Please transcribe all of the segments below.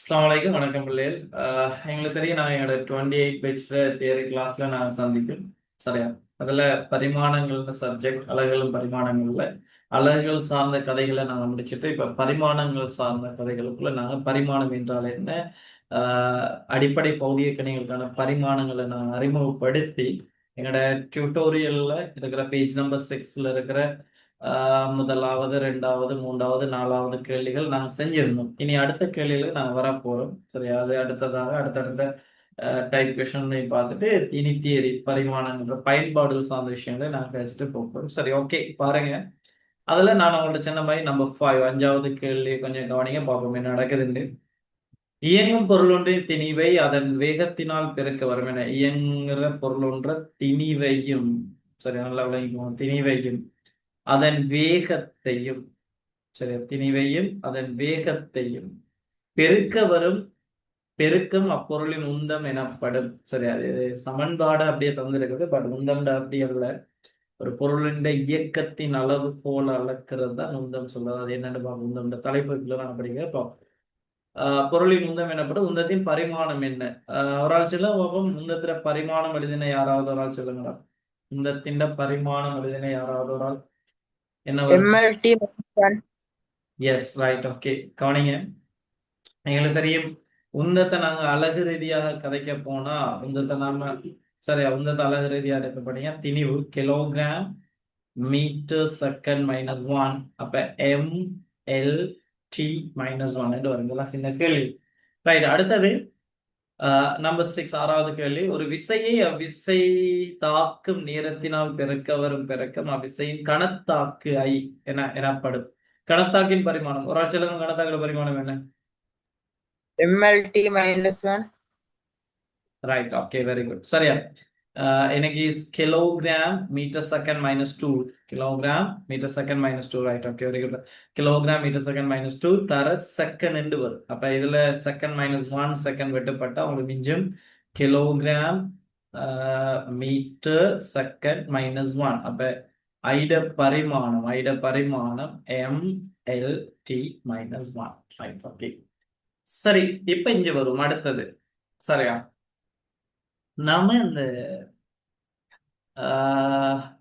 அஸ்ஸலாமு அலைக்கும் வணக்கம் பிள்ளைகள். எங்களுக்கு தெரியும் நாங்கள் எங்களோட 28 பேஜ்ல தியரி கிளாஸ்ல நாங்கள் சந்திக்கும் சரியா. அதில் பரிமாணங்கள்னு சப்ஜெக்ட் அலகுகளும் பரிமாணங்கள்ல அலகுகள் சார்ந்த கதைகளை நாங்கள் முடிச்சுட்டு இப்போ பரிமாணங்கள் சார்ந்த கதைகளுக்குள்ள நாங்கள் பரிமாணம் என்றால் என்ன, அடிப்படை பௌதிக கணிகளுக்கான பரிமாணங்களை நாங்கள் அறிமுகப்படுத்தி எங்களோட டியூட்டோரியல்ல இருக்கிற பேஜ் நம்பர் 6ல இருக்கிற முதலாவது, ரெண்டாவது, மூன்றாவது, நாலாவது கேள்விகள் நாங்க செஞ்சிருந்தோம். இனி அடுத்த கேள்விகளுக்கு நாங்க வரப்போறோம். சரி, அது அடுத்ததாக அடுத்தடுத்த டைப் கொஸ்டினை பார்த்துட்டு இனி தியரி பரிமாணங்கிற பயன்பாடுகள் சார்ந்த விஷயங்களை நாங்க பேசிட்டு போகிறோம். சரி, ஓகே, பாருங்க. அதுல நான் உங்கள்ட்ட சொன்ன மாதிரி நம்பர் 5 5வது கேள்வி கொஞ்சம் கவனிங்க, பார்ப்போம் என்ன நடக்குதுன்னு. இயங்கும் பொருளொன்றின் திணிவை அதன் வேகத்தினால் பெருக்க வரும் என. இயங்குற பொருளொன்ற திணிவையும், சரி நல்லா விளங்கிக்குவோம், திணிவையும் அதன் வேகத்தையும், சரி, திணிவையும் அதன் வேகத்தையும் பெருக்க வரும் பெருக்கம் அப்பொருளின் உந்தம் எனப்படும். சரி, அது சமன்பாடு அப்படியே தந்திருக்குது, பட் உந்தம்ட அப்படி அல்ல. ஒரு பொருளின் இயக்கத்தின் அளவு போல அளக்கிறது தான் உந்தம் சொல்றது. அது என்னன்னு பார்ப்போம். உந்தம்ட தலைப்புக்குள்ள நான் படிக்கிறேன். பொருளின் உந்தம் எனப்படும். உந்தத்தின் பரிமாணம் என்ன? ஒரு ஆள் சொல்ல பார்ப்போம். உந்தத்தில பரிமாணம் எழுதின யாராவது ஒரு ஆள் சொல்லுங்களா? உந்தத்தின் பரிமாணம் எழுதின யாராவது ஒரு ஆள் என்ன வரும்? MLT -1. Yes, right, okay. கவனிங்க, எங்களுக்கு தெரியும் உந்தத்தை நாங்க அழகு ரீதியாக கதைக்க போனா உந்தத்தை நாம, சரி, உந்தத்தை அழகு ரீதியாக எடுக்கப்பட்டீங்க திணிவு கிலோகிராம் மீட்டர் செகண்ட் -1. அப்ப ML/T-1 என்று வரும். இதெல்லாம் சின்ன கேள்வி. ரைட், அடுத்தது நம்பர் 6 6வது கேள்வி. ஒரு விசையை அவ்விசை தாக்கும் நேரத்தினால் பெருக்க வரும் பெருக்கம் அவ்விசையின் கணத்தாக்கு I எனப்படும். கணத்தாக்கின் பரிமாணம் ஒரு ஆள் சொல்லுங்க. கணத்தாக்கின் பரிமாணம் என்ன? MLT -1. Right, okay, very good, சரியா. எனக்கு kilogram metre second -2. Kilogram metre second -2. Right, okay, very good. Kilogram metre second -2 தர செகண்ட் வரும். அப்ப இதுல செகண்ட் -1 செகண்ட் வெட்டுப்பட்டா உங்களுக்கு மிஞ்சும் கிலோகிராம் மீட்டர் செகண்ட் -1. அப்ப ஐட பரிமாணம் MLT-1. Right, okay. சரி, இப்ப இங்க வரும் அடுத்தது. சரியா, நாம இந்த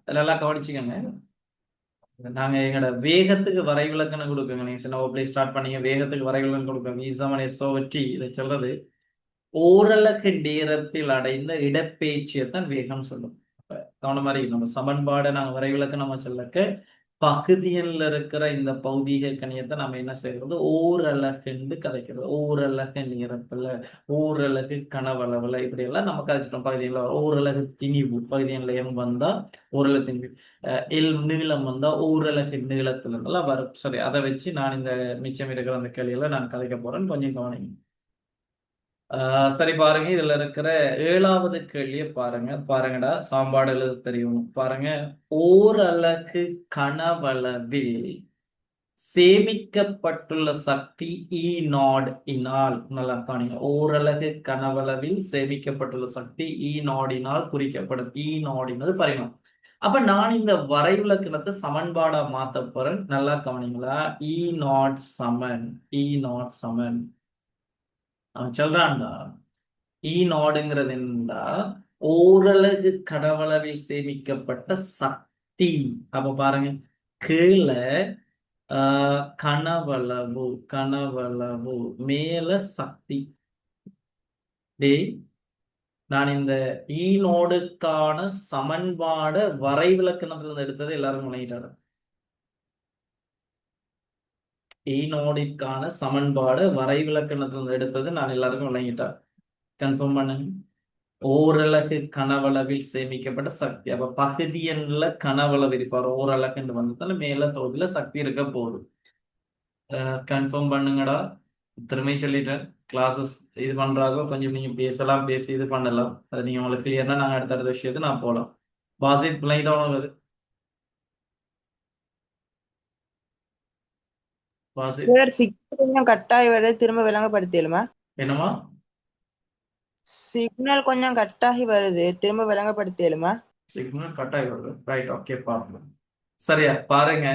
இதெல்லாம் கவனிச்சுக்கோங்க. நாங்க எங்களோட வேகத்துக்கு வரைவிலக்கணம் கொடுக்கோங்க. நீங்க சின்ன பிள்ளை ஸ்டார்ட் பண்ணீங்க, வேகத்துக்கு வரைவிலக்கணம் கொடுக்கோங்க. V=SOT. இதை சொல்றது ஓரலகு நேரத்தில் அடைந்த இடப்பெயர்ச்சியைத்தான் வேகம் சொல்லும். கவனம் மாதிரி நம்ம சமன்பாடை நாங்க வரைவிலக்கணமா சொல்லக்க பகுதியில் இருக்கிற இந்த பௌதீக கணியத்தை நம்ம என்ன செய்யறது, ஓரலகுன்னு கதைக்கிறது. ஓரலகு நேரத்துல, ஓரலகு கனவளவுல, இப்படி எல்லாம் நம்ம கதைச்சிட்டோம். பகுதியில் ஓரலகு திணிவு, பகுதியில் எம் வந்தா ஓரலகு திணிவு, நீளம் வந்தா ஓரலகு நீளத்துல எல்லாம் வரும். சரி, அதை வச்சு நான் இந்த மிச்சம் இருக்கிற அந்த கேள்வியில நான் கதைக்க போறேன். கொஞ்சம் கவனிங்க. சரி, பாருங்க, இதுல இருக்கிற 7வது கேள்வியை பாருங்கடா. சாம்பாடு எழுத தெரியும் பாருங்க. ஓரலகு கனவளவில் சேமிக்கப்பட்டுள்ள சக்தி E0 இனால். நல்லா காணுங்க, ஓரலகு கனவளவில் சேமிக்கப்பட்டுள்ள சக்தி E0 இனால் குறிக்கப்படும். E0 என்பது பரிமாணம். அப்ப நான் இந்த வரைவிலக்கணத்தை சமன்பாடா மாத்த போறேன். நல்லா கவனிங்களா. E0 சமன் அவன் சொல்றான்டா. ஈநாடுங்கிறது என்னடா, ஓரலகு கடவளவில் சேமிக்கப்பட்ட சக்தி. அப்ப பாருங்க, கீழே கனவளவு கனவளவு மேல சக்தி. டேய், நான் இந்த ஈனோடுக்கான சமன்பாட வரைவிலக்கணத்துல இருந்து எடுத்ததை எல்லாரும் முனையிட்டாரு. ஈனோடிற்கான சமன்பாடு வரைவிலக்கணத்துல இருந்து எடுத்தது நான் எல்லாருக்கும் விளங்கிட்டேன். கன்ஃபார்ம் பண்ணுங்க. ஓரலகு கனவளவில் சேமிக்கப்பட்ட சக்தி. அப்ப பகுதி எண்ல கனவளவு இருப்பார். ஓரலகுன்னு வந்ததால மேல தொகுதியில சக்தி இருக்க போகுது. கன்ஃபார்ம் பண்ணுங்கடா. திரும்பி சொல்லிட்டேன். கிளாஸஸ் இது பண்றாங்க, கொஞ்சம் நீங்க பேசலாம், பேசி இது பண்ணலாம். அது நீங்க உங்களுக்கு கிளியர்னா நாங்க அடுத்த விஷயத்தை நான் போலாம். பாசித் பிள்ளைங்க வருது. பாசித் சிக்னல் கொஞ்சம் கட் ஆகி வருது, திரும்ப விளங்கப்படுத்தியலுமா? என்னமா? சிக்னல் கொஞ்சம் கட் ஆகி வருது, திரும்ப விளங்கப்படுத்தியலுமா? சிக்னல் கட் ஆகி வருது. ரைட், ஓகே, பார்ப்போம். சரியா, பாருங்க.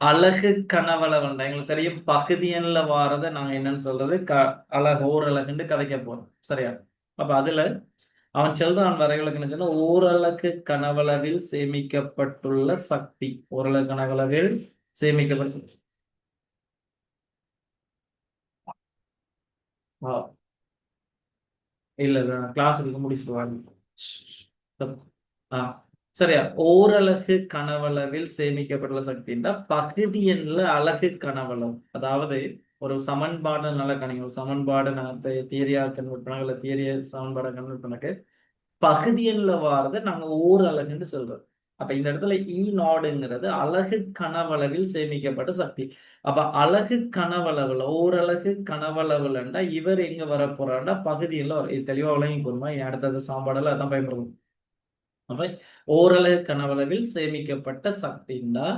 அலகு கனவளவுண்டா எங்களுக்கு தெரியும் பகுதி எண்ல வாரதை நாங்க என்னன்னு சொல்றது அலகு ஓரலகுன்னு கதைக்க போறோம் சரியா? அப்ப அதுல அவன் செல்றான் வரைகளுக்கு என்ன சொன்னா ஓரலகு கனவளவில் சேமிக்கப்பட்டுள்ள சக்தி ஓரலகு கனவளவில் சேமிக்கப்பட்டு ஆ, இல்ல கிளாஸ் இருக்கு முடிச்சுட்டு வாங்க. ஆ சரியா ஓரலகு கனவளவில் சேமிக்கப்பட்டுள்ள சக்தின்னா பகுதி எண்ல அலகு கனவளவு அதாவது ஒரு சமன்பாடு நல்லா கணிங்க ஒரு சமன்பாடு நான் தியரியா கன்வெர்ட் பண்ண இல்ல தியரிய சமன்பாடை கன்வெர்ட் பண்ணக்கு பகுதி எண்ல வாரதை நாங்க ஓரலகுன்னு சொல்றோம். அப்ப இந்த இடத்துல நாடுங்கிறது அலகு கனவளவில் சேமிக்கப்பட்ட சக்தி. அப்ப அலகு கனவளவுல ஓரலகு கனவளவுலண்டா இவர் எங்க வர போறாருன்னா பகுதியில் இது தெளிவா விளங்கி போருமா அடுத்தது சாப்பாடுல அதான் பயன்படுத்தும். அப்ப ஓரலகு கனவளவில் சேமிக்கப்பட்ட சக்தின்னா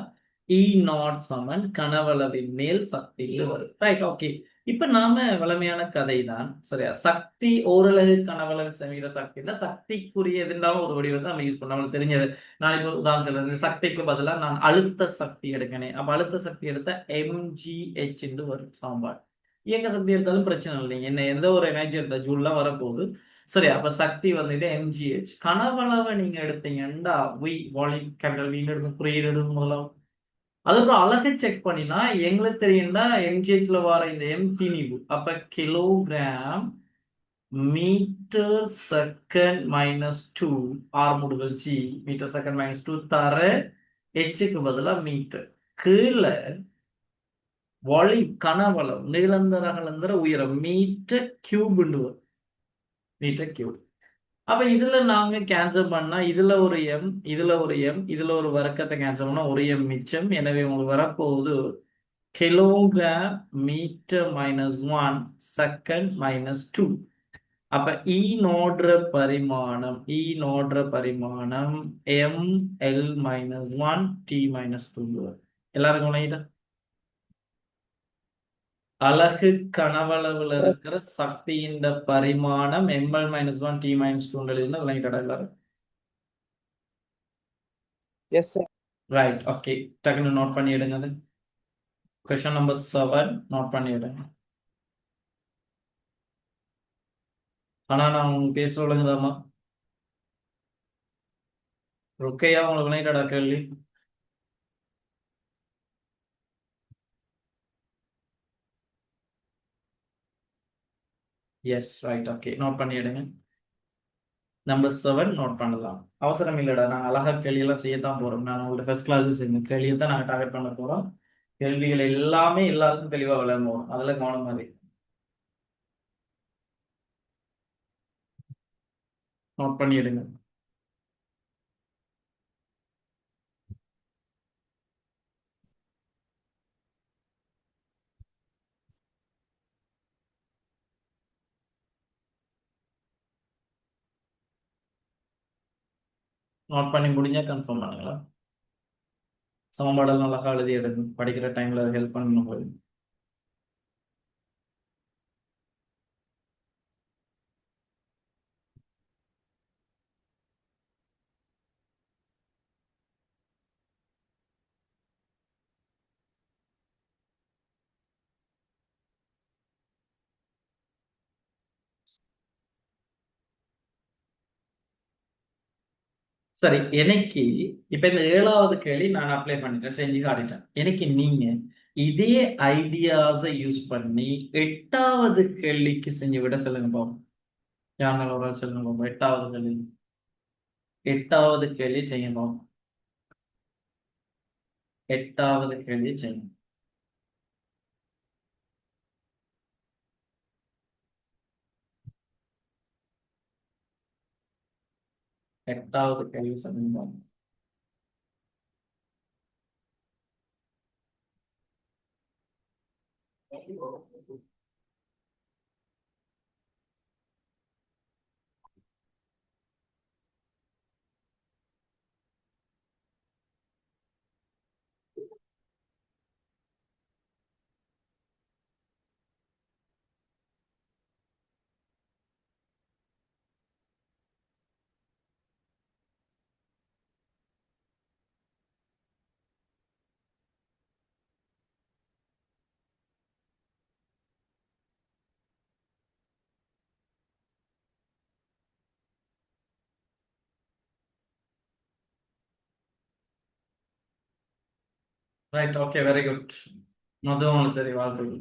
நாட் சமன் கனவளவின் மேல் சக்தி வரும் ரைட் ஓகே. இப்ப நாம வலிமையான கதை தான் சரியா சக்தி ஓரலகு கனவளவில் சேமிக்கிற சக்தின்னா சக்திக்குரிய எதுனாலும் ஒரு வடிவத்தை நம்ம யூஸ் பண்ண நம்மளுக்கு தெரிஞ்சது. நான் இப்போ உதாரணம் சொல்றது சக்திக்கு பதிலா நான் அழுத்த சக்தி எடுக்கணும் அப்ப அழுத்த சக்தி எடுத்தா mgh வரும் சாம்பார். இயக்க சக்தி எடுத்தாலும் பிரச்சனை இல்லைங்க என்ன எந்த ஒரு எனர்ஜி எடுத்த ஜூல்லாம் வரப்போகுது சரி. அப்ப சக்தி வந்துட்டு mgh கனவளவை நீங்க எடுத்தீங்கன்னா வால்யூம் கேபிட்டல் வீண் எடுக்கும் குறியீடு எடுக்கும் முதலாம் அதுக்கப்புறம் அழகு செக் பண்ணினா எங்களுக்கு தெரியும்னா mghல வர இந்த திணிவு அப்ப கிலோகிராம் மீட்டர் செகண்ட் -2 ஆர் முடிவுகள் ஜி மீட்டர் செகண்ட் -2 தர எச்சுக்கு பதிலா மீட்டர் கீழே வால்யூம் கனவளவு நீளந்தர அகலந்தர உயரம் மீட்டர் கியூப் மீட்டர் கியூப். அப்ப இதுல நாங்க கேன்சல் பண்ணா இதுல ஒரு எம் இதுல ஒரு எம் இதுல ஒரு வர்க்கத்தை கேன்சல் பண்ணா ஒரு எம் மிச்சம். எனவே உங்களுக்கு வரப்போகுது கிலோகிராம் மீட்டர் -1 செகண்ட் -2. அப்ப நோடுற பரிமாணம் நோடுற பரிமாணம் ml-1 t-2 எல்லாருக்கும் விளங்கிட்டா? அலகு கனவளவுல இருக்கிற சக்தியின் பரிமாணம் ml-1 t-2 விளங்கிட்டா எல்லாரும்? S sir. ரைட் ஓகே டக்குன்னு நோட் பண்ணிடுங்க அது. கொஸ்டின் நம்பர் 7 நோட் பண்ணிடுங்க. ஆனா நான் உங்களுக்கு பேச ஒழுங்குதாமா ருக்கையா உங்களுக்கு விளையாடா கேள்வி? எஸ் ரைட் ஓகே நோட் பண்ணிடுங்க. நம்பர் 7 நோட் பண்ணலாம் அவசரம் இல்லடா நாங்கள் அழகா கேள்வியெல்லாம் செய்யத்தான் போறோம். நான் உங்களோட ஃபர்ஸ்ட் கிளாஸ் செய்யுங்க கேள்வியை தான் நாங்கள் டார்கெட் பண்ண போறோம். கேள்விகள் எல்லாமே எல்லாருக்கும் தெளிவா விளங்குவோம் அதுல கவனம் மாதிரி நோட் பண்ணிடுங்க. நோட் பண்ணி முடிஞ்சா கன்ஃபார்ம் பண்ணுங்களா சமன்பாடெல்லாம் அழகா எழுதி எடுங்க படிக்கிற டைம்ல ஹெல்ப் பண்ணணும் போய். சரி எனக்கு இப்ப இந்த 7வது கேள்வி நான் அப்ளை பண்ணிட்டேன் செஞ்சு காட்டிட்டேன். எனக்கு நீங்க இதே ஐடியாஸை யூஸ் பண்ணி 8வது கேள்விக்கு செஞ்சு விட சொல்லுங்க பாப்போம். யாருனால ஒரு ஆள் சொல்லுங்க பாப்போம் 8வது கேள்வி 8வது கேள்வி செய்யணும். 8வது கேள்வி செய்யணும். 8வது கேள்வி சொல்லுங்க பாப்போம். Right, okay, very good. மொத்தம் சரி, வாழ்த்துக்கள்.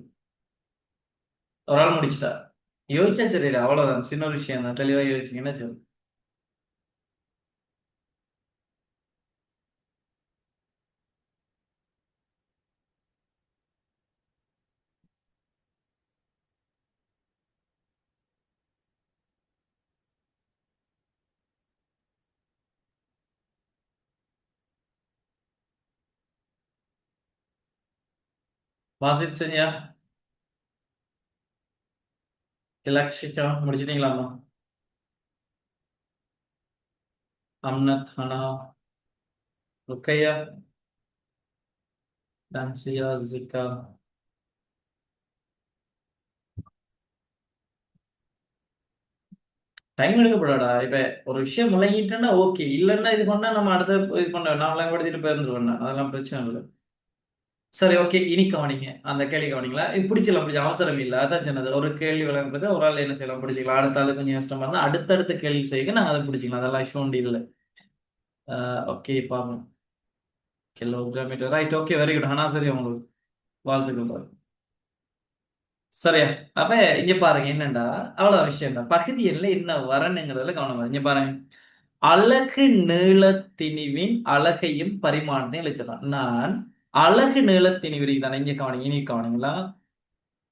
ஒரு ஆள் முடிச்சிட்டா. யோசிச்சா சரி, அவ்வளவுதான், சின்ன ஒரு விஷயம் தான், தெளிவா யோசிச்சீங்கன்னா சரி. வாசித் செஞ்சியா? திலக்ஷிகா முடிச்சிட்டீங்களாமா? அம்னத், ஹனா, ருக்கையா, டான்சியா, ஜிகா. டைம் எடுக்கப்படாடா. இப்ப ஒரு விஷயம் முழங்கிட்டேன்னா ஓகே, இல்லைன்னா இது பண்ணா நம்ம அடுத்த இது பண்ண நான் விளங்கப்படுத்திட்டு போயிருந்துருவேன், அதெல்லாம் பிரச்சனை இல்லை. சரி, ஓகே, இனி கவனிங்க, அந்த கேள்வி கவனிங்களா, இது பிடிச்சலாம், பிடிச்ச அவசரம் இல்லை, அதான் சொன்னது, ஒரு கேள்வி விளங்குறது ஒரு ஆள் என்ன செய்யலாம், பிடிச்சிக்கலாம், அடுத்த ஆளு கொஞ்சம் கஷ்டமா இருந்தா அடுத்தடுத்த கேள்வி செய்ய நாங்கள் அதை பிடிச்சிக்கலாம், அதெல்லாம் இஷ்யூ ஒன்று இல்லை. ஓகே, பாப்போம். கிலோகிராமீட்டர், ரைட், ஓகே, வெரி குட். ஆனா சரி, உங்களுக்கு வாழ்த்துக்கள். சரியா? அப்ப இங்க பாருங்க என்னண்டா, அவ்வளவு விஷயம் தான், பகுதி எண்ணில் என்ன வரணுங்கிறதுல கவனம். இங்க பாருங்க, அலகு நீளத்திணிவின் அலகையும் பரிமாணத்தையும் எழுதிடலாம். நான் அலகு நீளத்திணிவு இருக்குதானே, இங்க கவனிங்க, இனி கவனிங்களா,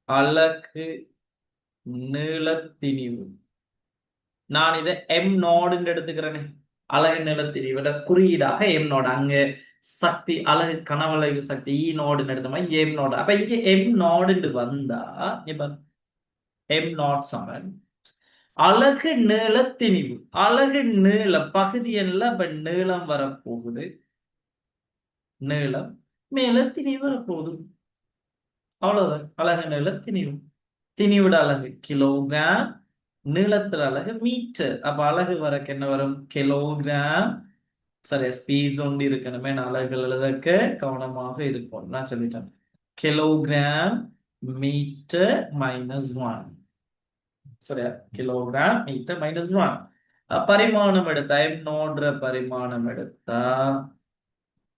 அலகு நீளத்திணிவு, நான் இதை எம் நோடுன்னு எடுத்துக்கிறேனே, அலகு நீளத்திணிவிட குறியீடாக எம் நோடு, அங்க சக்தி அலகு கனவளவு சக்தி இ நோடுன்னு எடுத்த மாதிரி இங்க எம் நோடு. அப்ப இங்க எம் நோடுன்னு வந்தா இப்ப எம் நாட் சமன் அலகு நீளத்திணிவு, அலகு நீளம் பகுதி எண்ணில் இப்ப நீளம் வரப்போகுது, நீளம் மேல திணிவு வரப்போகுது, அவ்வளவுதான். அலகு நீள திணிவு, திணிவிட அலகு கிலோகிராம், நீளத்துல அலகு மீட்டர். அப்ப அலகு வரக்கு என்ன வரும், கிலோகிராம். சரியா, ஸ்பீஸ் ஒன்று இருக்கணுமே, நான் அலகுகள் எழுதக்க கவனமாக இருக்கும், நான் சொல்லிட்டேன். Kilogram metre -1. சரியா, கிலோகிராம் மீட்டர் -1. பரிமாணம் எடுத்தா எம் நோடுற பரிமாணம் எடுத்தா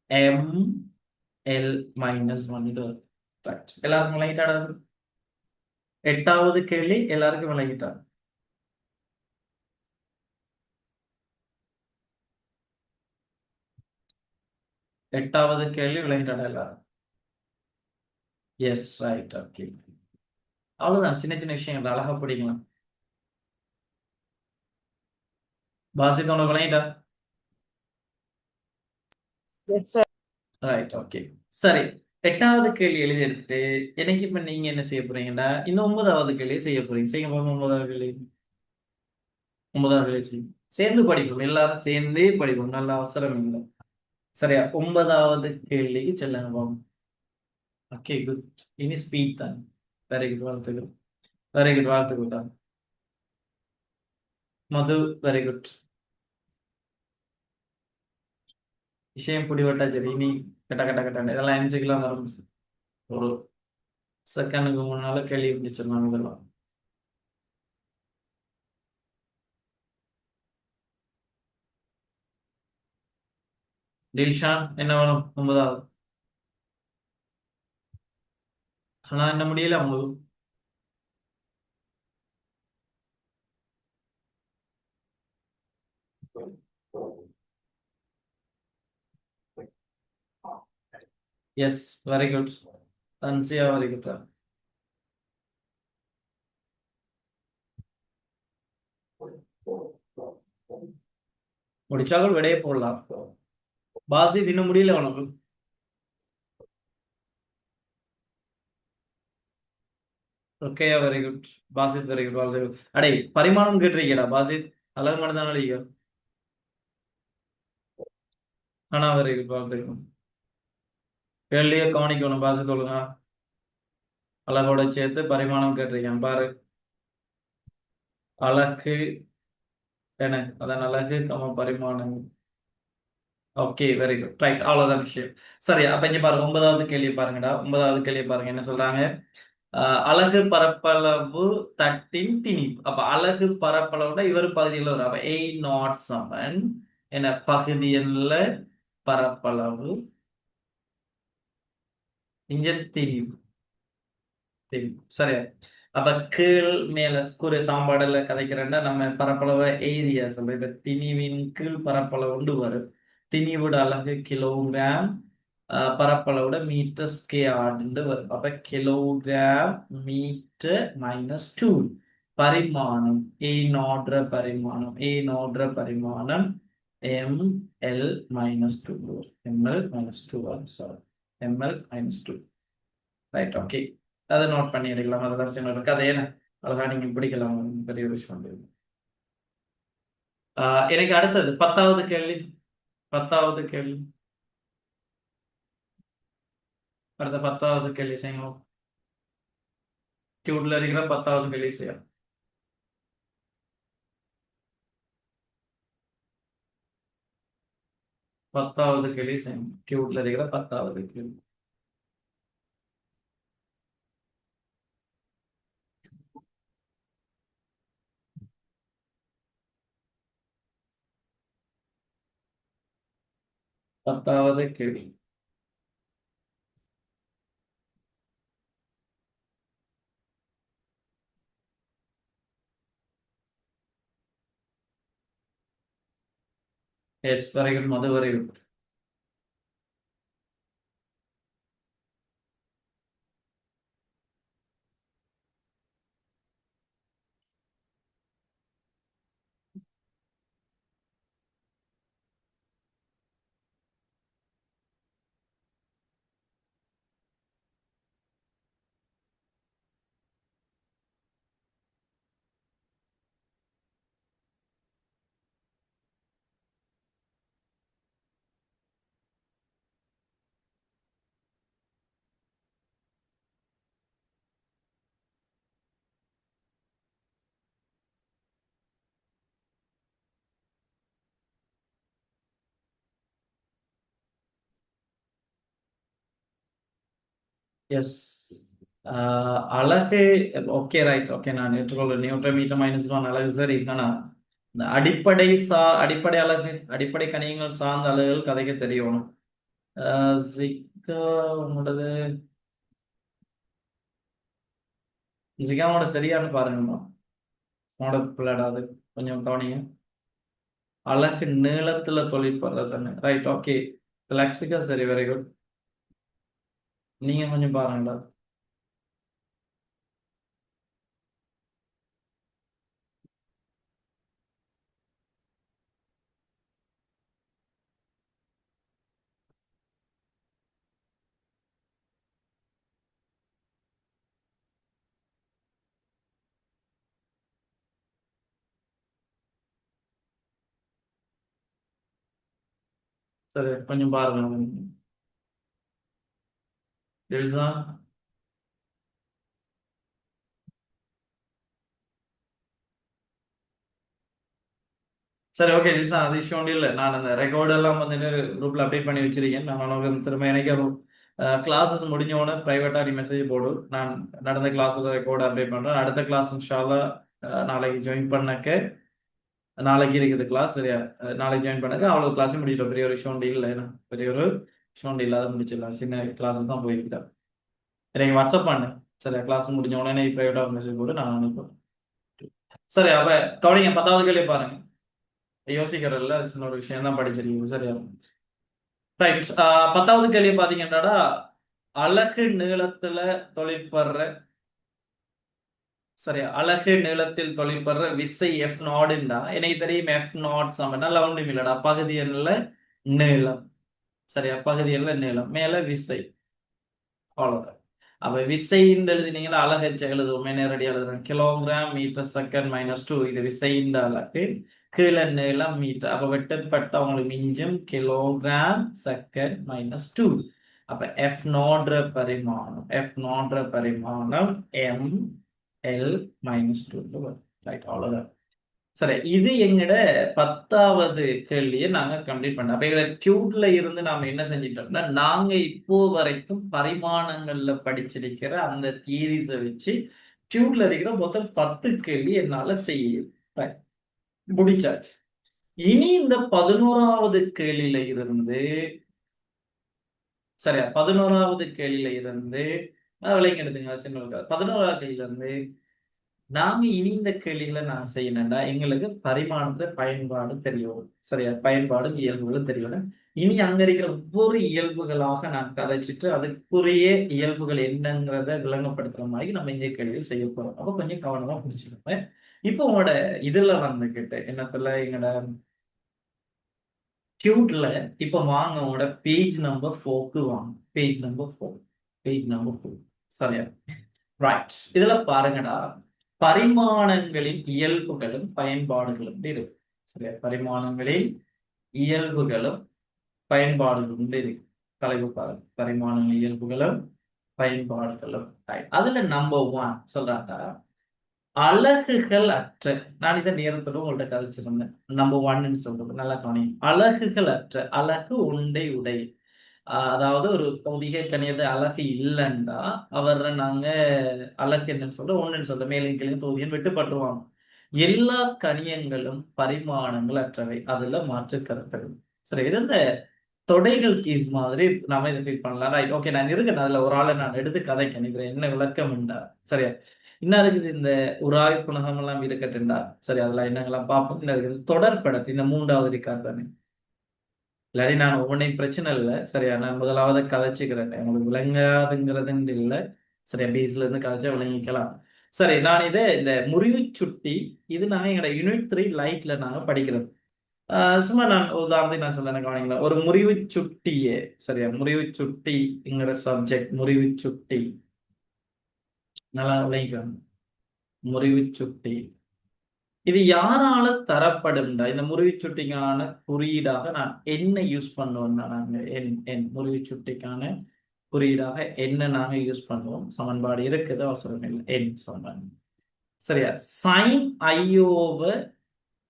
எம் எல் -1 இது வரும். Right. எல்லாருக்கும் விளங்கிட்டாடா? எட்டாவது கேள்வி எல்லாருக்கும் விளங்கிட்டா? எட்டாவது கேள்வி விளங்கிட்டாடா எல்லாரும்? Yes, right, okay. அவ்வளவுதான், சின்ன சின்ன விஷயங்கள் அழகா படிக்கலாம். பாசித் உனக்கு விளங்கிட்டா? Yes sir. Right, okay. சரி, எட்டாவது கேள்வி எழுதி எடுத்துட்டு எனக்கு இப்ப நீங்க என்ன செய்ய போறீங்கன்னா இந்த ஒன்பதாவது கேள்வியை செய்ய போறீங்க. செய்ய போறோம் ஒன்பதாவது கேள்வி. ஒன்பதாவது கேள்வி செய்யும் சேர்ந்து படிப்போம், எல்லாரும் சேர்ந்தே படிப்போம், நல்ல அவசரம் இல்லை. சரியா, ஒன்பதாவது கேள்விக்கு செல்லுங்க. Okay, good. இனி ஸ்பீட் தான். வெரி குட், வாழ்த்துக்கள். வெரி குட், வாழ்த்துக்கள் தான். மது, வெரி குட். விஷயம் பிடிபட்டா சரி, இனி கட்ட கட்ட கட்ட இதெல்லாம் எம்சிக்கெல்லாம் வரும், ஒரு செகண்டுக்கு முன்னால கேள்வி பிடிச்சிடலாம் இதெல்லாம். டில்ஷான் என்ன வேணும் ஒன்பதாவது? ஆனா என்ன முடியல உங்களுக்கு? Yes, very good. Tansiya, very good. முடிச்சாலும் விடையே போடலாம். பாசி இன்னும் முடியல உனக்கு? ஓகேயா, very good. Basith, very good, வாழ்த்துக்கள். அடே, பரிமாணம் கேட்டிருக்கீடா பாசித், அழகு மட்டும் தானே அடிக்க. ஆனா வெரி குட், வாழ்த்துக்கள். கேள்வியை கவனிக்கணும் பாசித், சொல்லுங்க. அழகோட சேர்த்து பரிமாணம் கேட்டிருக்கேன் பாரு. அழகு என்ன, அதான் அழகு பரிமாணம். ஓகே, வெரி குட், ரைட், அவ்வளவுதான் விஷயம். சரி, அப்ப இங்க பாருங்க, ஒன்பதாவது கேள்வி பாருங்கடா. ஒன்பதாவது கேள்வி பாருங்க, என்ன சொல்றாங்க, அலகு பரப்பளவு தட்டின் திணிப்பு. அப்ப அலகு பரப்பளவுல இவர் பகுதியில் வரும், அப்ப A நாட் சமன் என்ன, பகுதியில் பரப்பளவு இங்க திணிவு திணிவு சரியா. அப்ப கீழ் மேல ஒரு சாம்பாடுல கதைக்கிறேன்னா நம்ம பரப்பளவு ஏரியா சொல்றோம். இப்ப திணிவின் கீழ் பரப்பளவு கொண்டு வரும். திணிவோட அலகு கிலோகிராம், பரப்பளவோட மீட்டர் ஸ்கொயர்டு வரும். அப்ப கிலோகிராம் மீட்டர் -2 பரிமாணம் ஏ நோடுற பரிமாணம் ml-2 ml-2 sorry ml-2 right. Okay, அதை நோட் பண்ணி எடுக்கலாம். அது வருஷம் இருக்கு, அதை என்ன அழகா நீங்க பிடிக்கலாம். பெரிய விஷயம். எனக்கு அடுத்தது 10வது கேள்வி. 10வது கேள்வி. அடுத்த 10வது கேள்வி செய்யணும். டியூட்ல இருக்கிற 10வது கேள்வி செய்யணும். 10வது கேள்வி செய்யணும். டியூட்ல இருக்கிற 10வது கேள்வி. பத்தாவது கேள்வி. S, very good Madhu, very good. S, அழகு. Okay, right. ஓகே, நான் ஏற்றுக்கொள்கிறேன். நியூட்டன் மீட்டர் -1 அலகு சரி. ஆனா இந்த அடிப்படை அலகு, அடிப்படை கணியங்கள் சார்ந்த அலகுகள் கதைக்க தெரியணும். ஜிகா உங்களோடது ஜிகாவோட சரியானு பாருங்கம்மா. உங்களோட பிள்ளாடாது கொஞ்சம் கவனிங்க. அலகு நீளத்துல தொழிற்படுறது தானே. Right, okay. லக்ஷிகா சரி, வெரி குட். நீங்க கொஞ்சம் பாருங்களா. சரி, கொஞ்சம் பாருங்க. எல்சா சரி, ஓகே. எல்சா அது இஷ்யூ ஒன்றும் இல்லை. நான் அந்த ரெக்கார்டு எல்லாம் வந்துட்டு குரூப்ல அப்டேட் பண்ணி வச்சிருக்கேன். நான் உனக்கு திரும்ப எனக்கு ஒரு கிளாஸஸ் முடிஞ்ச உடனே ப்ரைவேட்டாக நீ மெசேஜ் போடு. நான் நடந்த கிளாஸில் ரெக்கார்டு அப்டேட் பண்ணுறேன். அடுத்த கிளாஸ் இன்ஷால்லா நாளைக்கு ஜாயின் பண்ணக்க. நாளைக்கு இருக்குது கிளாஸ் சரியா. நாளைக்கு ஜாயின் பண்ணக்க அவ்வளோ கிளாஸும் முடிச்சிட்டோம். பெரிய ஒரு இஷ்யூ ஒன்றும் இல்லை. ஏன்னா பெரிய ஒரு இஷ்யூ ஒன்றும் இல்லாத முடிச்சிடலாம். சின்ன கிளாஸஸ் தான் போயிருக்கிட்டேன். எனக்கு வாட்ஸ்அப் பண்ணு சரியா. கிளாஸ் முடிஞ்ச உடனே ப்ரைவேட்டாக மெசேஜ் போட்டு நான் அனுப்புறேன். சரி, அப்ப கவனிங்க. 10வது கேள்வி பாருங்க. யோசிக்கிறல்ல, சின்ன ஒரு விஷயம் தான் படிச்சிருக்கீங்க சரியா. ரைட். 10வது கேள்வி பாத்தீங்கன்னா, அலகு நீளத்துல தொழிற்படுற சரியா, அலகு நீளத்தில் தொழிற்படுற விசை எஃப் நாடுன்னா எனக்கு தெரியும். எஃப் நாட் சமன்னா லவுண்டு மில்லடா பகுதி எண்ணில் நீளம் சரியா. பகுதி எண்ணில் நீளம் மேல விசை, அவ்வளவுதான். அப்ப விசைன்னு எழுதினீங்கன்னா அலகு எழுதுவோமே, நேரடியாக எழுதுறோம். கிலோகிராம் மீட்டர் செகண்ட் -2 இது விசையின் அலகு. கீழே நீளம் மீட்டர். அப்ப வெட்டப்பட்ட உங்களுக்கு மிஞ்சும் கிலோகிராம் செகண்ட் -2. அப்ப எஃப் நோடுற பரிமாணம் ml-2 ரைட், அவ்வளவுதான். சரி, இது எங்கட 10வது கேள்வியை நாங்க கம்ப்ளீட் பண்ணோம். அப்ப எங்க டியூட்ல இருந்து நாம என்ன செஞ்சிட்டோம்னா, நாங்க இப்போ வரைக்கும் பரிமாணங்கள்ல படிச்சிருக்கிற அந்த தியரிஸை வச்சு டியூட்ல இருக்கிற மொத்தம் 10 கேள்வி என்னால செய்ய முடிச்சாச்சு. இனி இந்த 11வது கேள்வியில இருந்து சரியா? 11வது கேள்வியில இருந்து விளங்கி எடுத்துங்க. சின்ன 11வது கேள்வியில இருந்து நாங்க இனி இந்த கேள்விகளை நான் செய்யணும்டா எங்களுக்கு பரிமாணத்துல பயன்பாடு தெரியணும். சரியா? பயன்பாடும் இயல்புகளும் தெரியணும். இனி அங்க இருக்கிற ஒவ்வொரு இயல்புகளாக நான் கதைச்சிட்டு அதுக்குரிய இயல்புகள் என்னங்கிறத விளங்கப்படுத்துற மாதிரி நம்ம இந்த கேள்வியில் செய்ய போறோம். அப்ப கொஞ்சம் கவனமா புரிச்சுக்கோங்க. இப்போ உங்களோட இதுல வந்துகிட்டு என்னத்துல எங்களோட டியூட்ல இப்ப வாங்க உங்களோட பேஜ் நம்பர் 4க்கு வாங்க. Page number 4. Page number 4. சரியா? ரைட். இதுல பாருங்கடா, பரிமாணங்களின் இயல்புகளும் பயன்பாடுகளும் இருக்கு. சரியா? பரிமாணங்களின் இயல்புகளும் பயன்பாடுகளும் இருக்கு. தலைப்பு பாருங்க. பரிமாணங்கள் இயல்புகளும் பயன்பாடுகளும். Right. அதுல நம்பர் 1 சொல்றாங்க, அலகுகள் அற்ற. நான் இதை நேரத்தோட உங்கள்ட்ட கதைச்சிருந்தேன். நம்பர் 1ன்னு சொல்றது நல்லா கவனிங்க. அலகுகள் அற்ற, அலகு உண்டை உடை. அதாவது ஒரு பௌதிக கணித அலகு இல்லைண்டா அவரை நாங்க அலகு என்னன்னு சொல்றோம், ஒண்ணுன்னு சொல்றோம். மேலும் கீழே தொகுதியும் விட்டுப்பட்டுருவாங்க. எல்லா கணியங்களும் பரிமாணங்கள் அற்றவை. அதுல மாற்று கருத்து. சரி, இது இந்த தொடைகள் கீஸ் மாதிரி நாம இதை ஃபீல் பண்ணலாம். Right, okay. நான் இருக்கேன் அதுல ஒரு ஆளை நான் எடுத்து கதை கணிக்கிறேன். என்ன விளக்கம் உண்டா? சரியா? இன்னும் இருக்குது இந்த உராய் குணகம் எல்லாம் இருக்கட்டுண்டா. சரி, அதெல்லாம் என்னங்கெல்லாம் பார்ப்போம். இன்னும் இருக்குது தொடர்படத்து. இந்த 3வது இருக்காது தானே. இல்லாட்டி நான் ஒவ்வொன்றையும் பிரச்சனை இல்லை. சரியா? நான் முதலாவது கதைச்சுக்கிறேன். உங்களுக்கு விளங்காதுங்கிறதுன்னு இல்லை. சரியா? பேஸ்ல இருந்து கதைச்சா விளங்கிக்கலாம். சரி, நான் இதை இந்த முறிவு சுட்டி இது நாங்க எங்களோட யூனிட் 3 லைட்ல நாங்க படிக்கிறது. சும்மா நான் உதாரணத்துக்கு நான் சொல்ல கவனிங்களா, ஒரு முறிவு சுட்டியே. சரியா? முறிவு சுட்டிங்கிற சப்ஜெக்ட் முறிவு சுட்டி நல்லா விளங்கிக்கணும். முறிவு சுட்டி இது யாரால தரப்படும்டா? இந்த முறிவு சுட்டிக்கான குறியீடாக நான் என்ன யூஸ் பண்ணுவோம்னா, நாங்க என் முறிவு சுட்டிக்கான குறியீடாக என்ன நாங்க யூஸ் பண்ணுவோம். சமன்பாடு இருக்குது, அவசரம் இல்லை. என் சமன்பாடு. சரியா? சைன் ஐ ஓவர்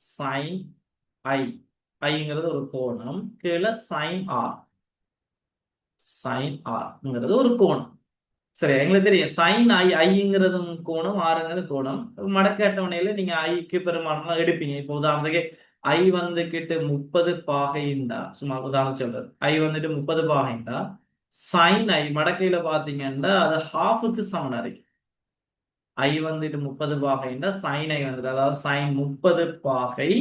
சைன் ஐ. ஐங்கிறது ஒரு கோணம், கீழே சைன் ஆர். சைன் ஆர்ங்கிறது ஒரு கோணம். சரி, எங்களுக்கு தெரியும் சைன் ஐங்கிறது கோணம், ஆறுங்கிறது கோணம். மடக்கு அட்டவணையில நீங்க ஐக்கு பெருமானம் எடுப்பீங்க. இப்போ உதாரணத்துக்கு ஐ வந்துகிட்டு 30 பாகைண்டா, சும்மா உதாரணம் சொல்றது, ஐ வந்துட்டு 30 பாகைண்டா சைன் ஐ மடக்கையில பாத்தீங்கன்னா அது ஹாஃபுக்கு சமனா இருக்கு. ஐ வந்துட்டு 30 பாகைண்டா சைன் ஐ வந்துட்டு, அதாவது சைன் 30 பாகை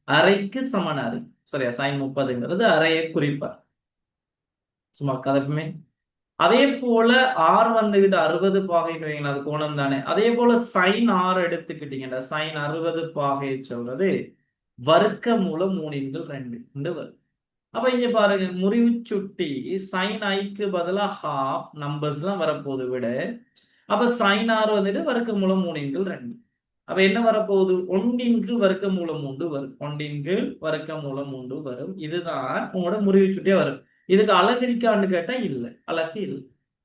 அரைக்கு சமனா இருக்கு. சரியா? சைன் 30ங்கிறது அரையை குறிப்பார். சும்மா கதப்புமே. அதே போல ஆர் வந்துகிட்டு 60 பாகைன்னு வைங்களா, அது கோணம் தானே. அதே போல சைன் ஆர் எடுத்துக்கிட்டீங்கன்னா சைன் 60 பாகை சொல்றது வர்க்க மூலம் 3/2 வரும். அப்ப இங்க பாருங்க, முறிவு சுட்டி சைன் ஐக்கு பதிலா ஹாஃப் நம்பர்ஸ் எல்லாம் வரப்போகுது விட. அப்ப சைன் ஆர் வந்துட்டு வர்க்க மூலம் 3/2. அப்ப என்ன வரப்போகுது? 1 வர்க்க மூலம் 3 வரும். 1 வர்க்க மூலம் 3 வரும். இதுதான் உங்களோட முறிவு சுட்டியா வரும். இதுக்கு அழகு இருக்கான்னு கேட்டா இல்ல, அழகு இல்லை.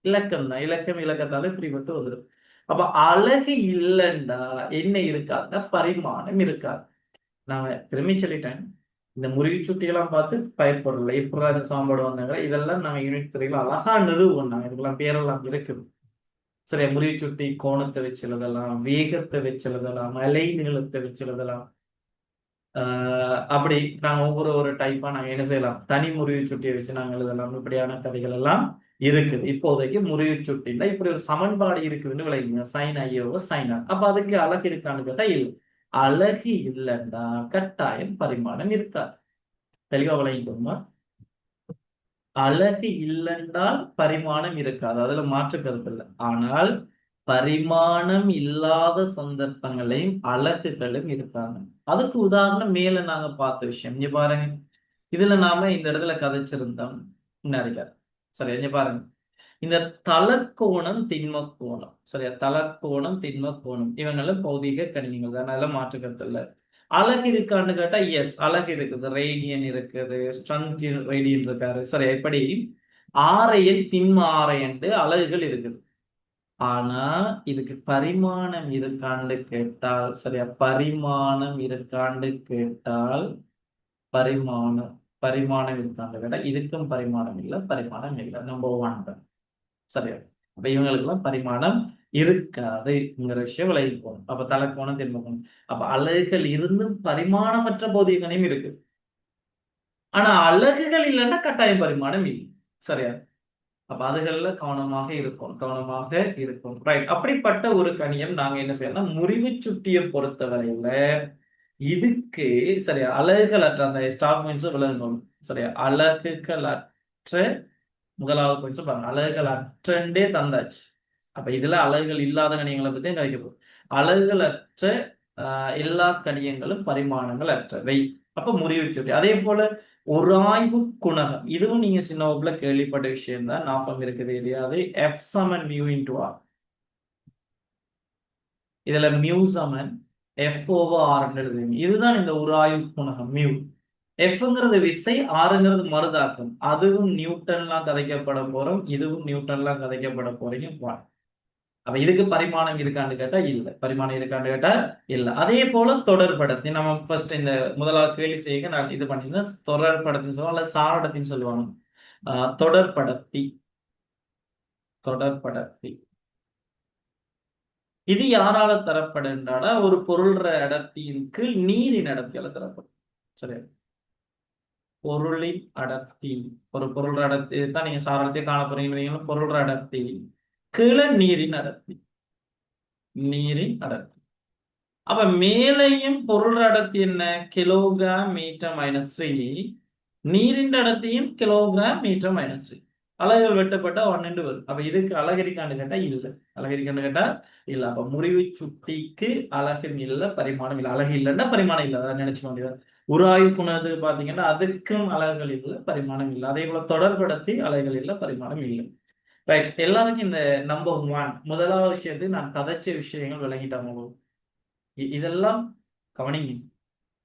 இலக்கம் தான். இலக்கம் இலக்கத்தால பிரிபட்டு வந்துடும். அப்ப அழகு இல்லைண்டா என்ன இருக்காதுன்னா பரிமாணம் இருக்காது. நான் திரும்பி சொல்லிட்டேன், இந்த முறிவு சுட்டியெல்லாம் பார்த்து பயப்படல. எப்படா இந்த சாம்பாடு வந்தாங்க, இதெல்லாம் நாங்க யூனிட் 3 அழகா நிறுவனம். இதுக்கெல்லாம் பேரெல்லாம் இருக்குது. சரியா? முறிவு சுட்டி கோணத்தை வச்சு எழுதலாம், வேகத்தை வச்சு எழுதலாம், அலை நீளத்தை வச்சு எழுதலாம். அப்படி நாங்க ஒவ்வொரு டைப்பா நாங்க என்ன செய்யலாம், தனி முறிவு சுட்டியை வச்சு நாங்க எழுதலாம். இப்படியான கதைகள் எல்லாம் இருக்குது. இப்போதைக்கு முறிவு சுட்டின்னா இப்படி ஒரு சமன்பாடு இருக்குதுன்னு விளையுங்க, சைன் ஐயோவ சைன் ஆர். அப்ப அதுக்கு அழகு இருக்கான்னு கேட்டா இல்லை. அழகு இல்லைன்னா கட்டாயம் பரிமாணம் இருக்காது. தெளிவா விளங்கிக்கோமா? அழகு இல்லைன்றால் பரிமாணம் இருக்காது, அதுல மாற்று கருத்து இல்லை. ஆனால் பரிமாணம் இல்லாத சந்தர்ப்பங்களையும் அலகுகளும் இருக்காங்க. அதுக்கு உதாரணம் மேல நாங்க பார்த்த விஷயம் இங்க பாருங்க. இதுல நாம இந்த இடத்துல கதைச்சிருந்தோம் இருக்காரு. சரி, இங்க பாருங்க, இந்த தலக்கோணம் திண்ம கோணம். சரியா? தலக்கோணம் திண்ம கோணம் இவங்களும் பௌதிக கணியங்கள் தான், அதெல்லாம் மாற்று கருத்து இல்லை. அழகு இருக்கான்னு கேட்டா எஸ், அழகு இருக்குது. ரேடியன் இருக்குது, ஸ்ட்ரென்த் ரேடியன் இருக்காரு. சரி, எப்படி ஆரையன் திண்ம ஆரையன் அலகுகள் இருக்குது. ஆனா இதுக்கு பரிமாணம் இருக்கான்னு கேட்டால், சரியா, பரிமாணம் இருக்கான்னு கேட்டால் பரிமாணம் பரிமாணம் இருக்கான்னு கேட்டா இதுக்கும் பரிமாணம் இல்லை, பரிமாணம் இல்லை. நம்பர் 1 தான். சரியா? அப்ப இவங்களுக்கு எல்லாம் பரிமாணம் இருக்காதுங்கிற விஷயம் விலகி போகும். அப்ப தலைக்கோணம் திண்மக்கோணம். அப்ப அலகுகள் இருந்தும் பரிமாணமற்ற பௌதிகனையும் இருக்கு. ஆனா அலகுகள் இல்லைன்னா கட்டாயம் பரிமாணம் இல்லை. சரியா? அப்ப அதுகள்ல கவனமாக இருக்கும். ரைட். அப்படிப்பட்ட ஒரு கணியம் நாங்க என்ன செய்யணும், முறிவு சுட்டியை பொறுத்தவரையில இதுக்கு சரியா அலகுகளற்ற அந்த ஸ்டாப் மீன்ஸ் விலங்கணும். சரியா அலகுகளற்ற முதலாவது கொஞ்சம் பாருங்க, அலகுகள் அற்றண்டே தந்தாச்சு. அப்ப இதுல அலகுகள் இல்லாத கணியங்களை பத்தி கழிக்க போகுது. அலகுகள் அற்ற எல்லா கணியங்களும் பரிமாணங்கள் அற்றவை. அப்ப முறிவு சுட்டி. அதே போல ஒரு ஆய்வு குணகம், இதுவும் நீங்க சின்ன வகுப்புல கேள்விப்பட்ட விஷயம் தான். ஞாபகம் இருக்குது எதையாவது எஃப் சமன் மியூ இன்டு ஆர். இதுல மியூ சமன் எஃப் ஓவர் ஆர் எழுதுவீங்க. இதுதான் இந்த ஒரு ஆய்வு குணகம் மியூ. எஃப்ங்கிறது விசை, ஆறுங்கிறது மறுதாக்கம். அதுவும் நியூட்டன்லாம் கதைக்கப்பட போறோம், இதுவும் நியூட்டன்லாம் கதைக்கப்பட போறீங்க. அப்ப இதுக்கு பரிமாணம் இருக்கான்னு கேட்டா இல்ல. பரிமாணம் இருக்கான்னு கேட்டா இல்ல. அதே போல தொடர்படத்தி நம்ம ஃபர்ஸ்ட் இந்த முதலாவது கேள்வி செய்ய நான் இது பண்ணியிருந்தேன். தொடர்படத்தின்னு சொல்லுவாங்க, அல்ல சாரடத்தின்னு சொல்லுவாங்க. தொடர்படத்தி. தொடர்படத்தி இது யாரால தரப்படுன்றாடா, ஒரு பொருள்ற அடர்த்தியின் கீழ் நீரின் அடர்த்தியால தரப்படும். சரியா, பொருளின் அடர்த்தி. ஒரு பொருள் அடர்த்தி தான் நீங்க சாரத்தை காண போறீங்க. பொருள் அடர்த்தி கீழே நீரின் அடர்த்தி. நீரின் அடர்த்தி. அப்ப மேலையும் பொருள் அடர்த்தி என்ன, கிலோகிராம் மீட்டர் மைனஸ் 3. நீரின் அடர்த்தியும் கிலோகிராம் மீட்டர் மைனஸ் 3. அலகுகள் வெட்டப்பட்டா 1 வரும். அப்ப இதுக்கு அலகரிக்கான்னு கேட்டா இல்ல. அலகரிக்கான்னு கேட்டா இல்ல. அப்ப முறிவு சுட்டிக்கு அலகு இல்ல, பரிமாணம் இல்ல. அலகு இல்லைன்னா பரிமாணம் இல்ல, அதான் நினைச்சுக்க வேண்டியது. உராய்வு குணது பாத்தீங்கன்னா அதுக்கும் அலகுகள் இல்ல, பரிமாணம் இல்ல. அதே போல தொடர்படுத்தி அலகுகள் இல்ல, பரிமாணம் இல்லை. ரைட். எல்லாருக்கும் இந்த நம்பர் 1 முதலாவது விஷயத்துக்கு நான் கதைச்ச விஷயங்கள் விளங்கிட்டாங்க. இதெல்லாம் கவனிங்க.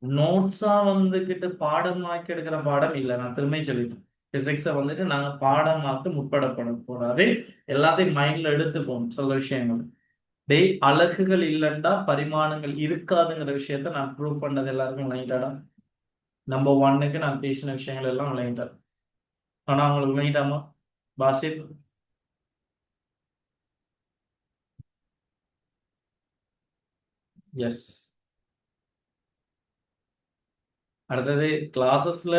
நோட்ஸா வந்துகிட்டு பாடமாக்கி எடுக்கிற பாடம் இல்லை. நான் திரும்ப சொல்லிட்டேன், பிசிக்ஸை வந்துட்டு நாங்க பாடமாக்க முற்படப்படக்கூடாது. எல்லாத்தையும் மைண்ட்ல எடுத்துப்போம். சில விஷயங்கள் டேய் அலகுகள் இல்லைண்டா பரிமாணங்கள் இருக்காதுங்கிற விஷயத்த நான் ப்ரூவ் பண்ணது எல்லாருக்கும் விளங்கிட்டாடா. நம்பர் 1க்கு நான் பேசின விஷயங்கள் எல்லாம் விளங்கிட்டார். ஆனா அவங்களுக்கு விளங்கிட்டாமா பாசித்? எஸ். அடுத்தது கிளாஸஸ்ல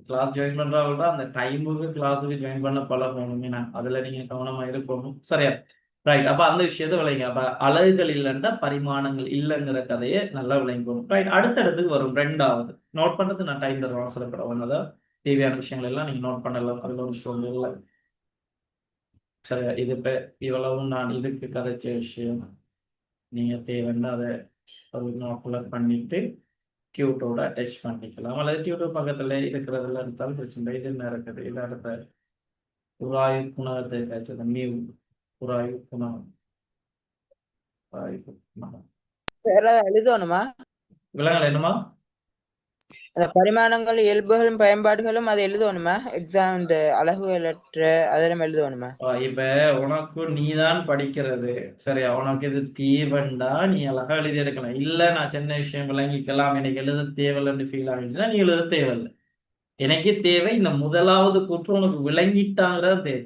கிளாஸ் ஜாயின் பண்றவங்க அந்த டைமுக்கு கிளாஸுக்கு ஜாயின் பண்ண பழகணுமே. நான் அதுல நீங்க கவனமா இருக்கணும். சரியா, ரைட். அப்ப அந்த விஷயத்த விளங்க. அப்ப அலகுகள் இல்லைன்னா பரிமாணங்கள் இல்லைங்கிற கதையை நல்லா விளங்கிக்கணும். ரைட். அடுத்தடுத்துக்கு வரும் ரெண்டாவது. நோட் பண்றது நான் டைம் தருவேன், அவசரப்பட ஒன்னதான். தேவையான விஷயங்கள் எல்லாம் நீங்க நோட் பண்ணலாம், அதுல ஒரு விஷயம் இல்லை. சரியா, இது இப்ப இவ்வளவும் நான் இதுக்கு கதைச்ச விஷயம். நீங்க தேவைன்னா அதை ஒரு நோட்ல பண்ணிட்டு டியூட்டோட அட்டாச் பண்ணிக்கலாம், அல்லது டியூட்டோ பக்கத்துல இருக்கிறதுல இருந்தாலும் பிரச்சனை. இது என்ன இருக்குது, இது அடுத்த உராய்வு குணகத்தை கிடைச்சது மியூ. உராய்வு குணகம். உராய்வு குணகம் வேற எழுதணுமா? விலங்கல் என்னமா? அந்த பரிமாணங்கள், இயல்புகளும் பயன்பாடுகளும் அதை எழுதணுமா? எக்ஸாம் இந்த அலகுகளற்ற அதெல்லாம் எழுதணுமா? இப்ப உனக்கு நீதான் படிக்கிறது. சரியா, உனக்கு இது தேவைண்டா நீ அழகா எழுதி எடுக்கலாம். இல்ல நான் சின்ன விஷயம் விளங்கிக்கலாம், எனக்கு எழுத தேவையில்லைன்னு ஃபீல் ஆகிடுச்சுன்னா நீ எழுத தேவையில்லை. எனக்கு தேவை இந்த முதலாவது கூற்று உனக்கு விளங்கிட்டாங்கிறத தேவை.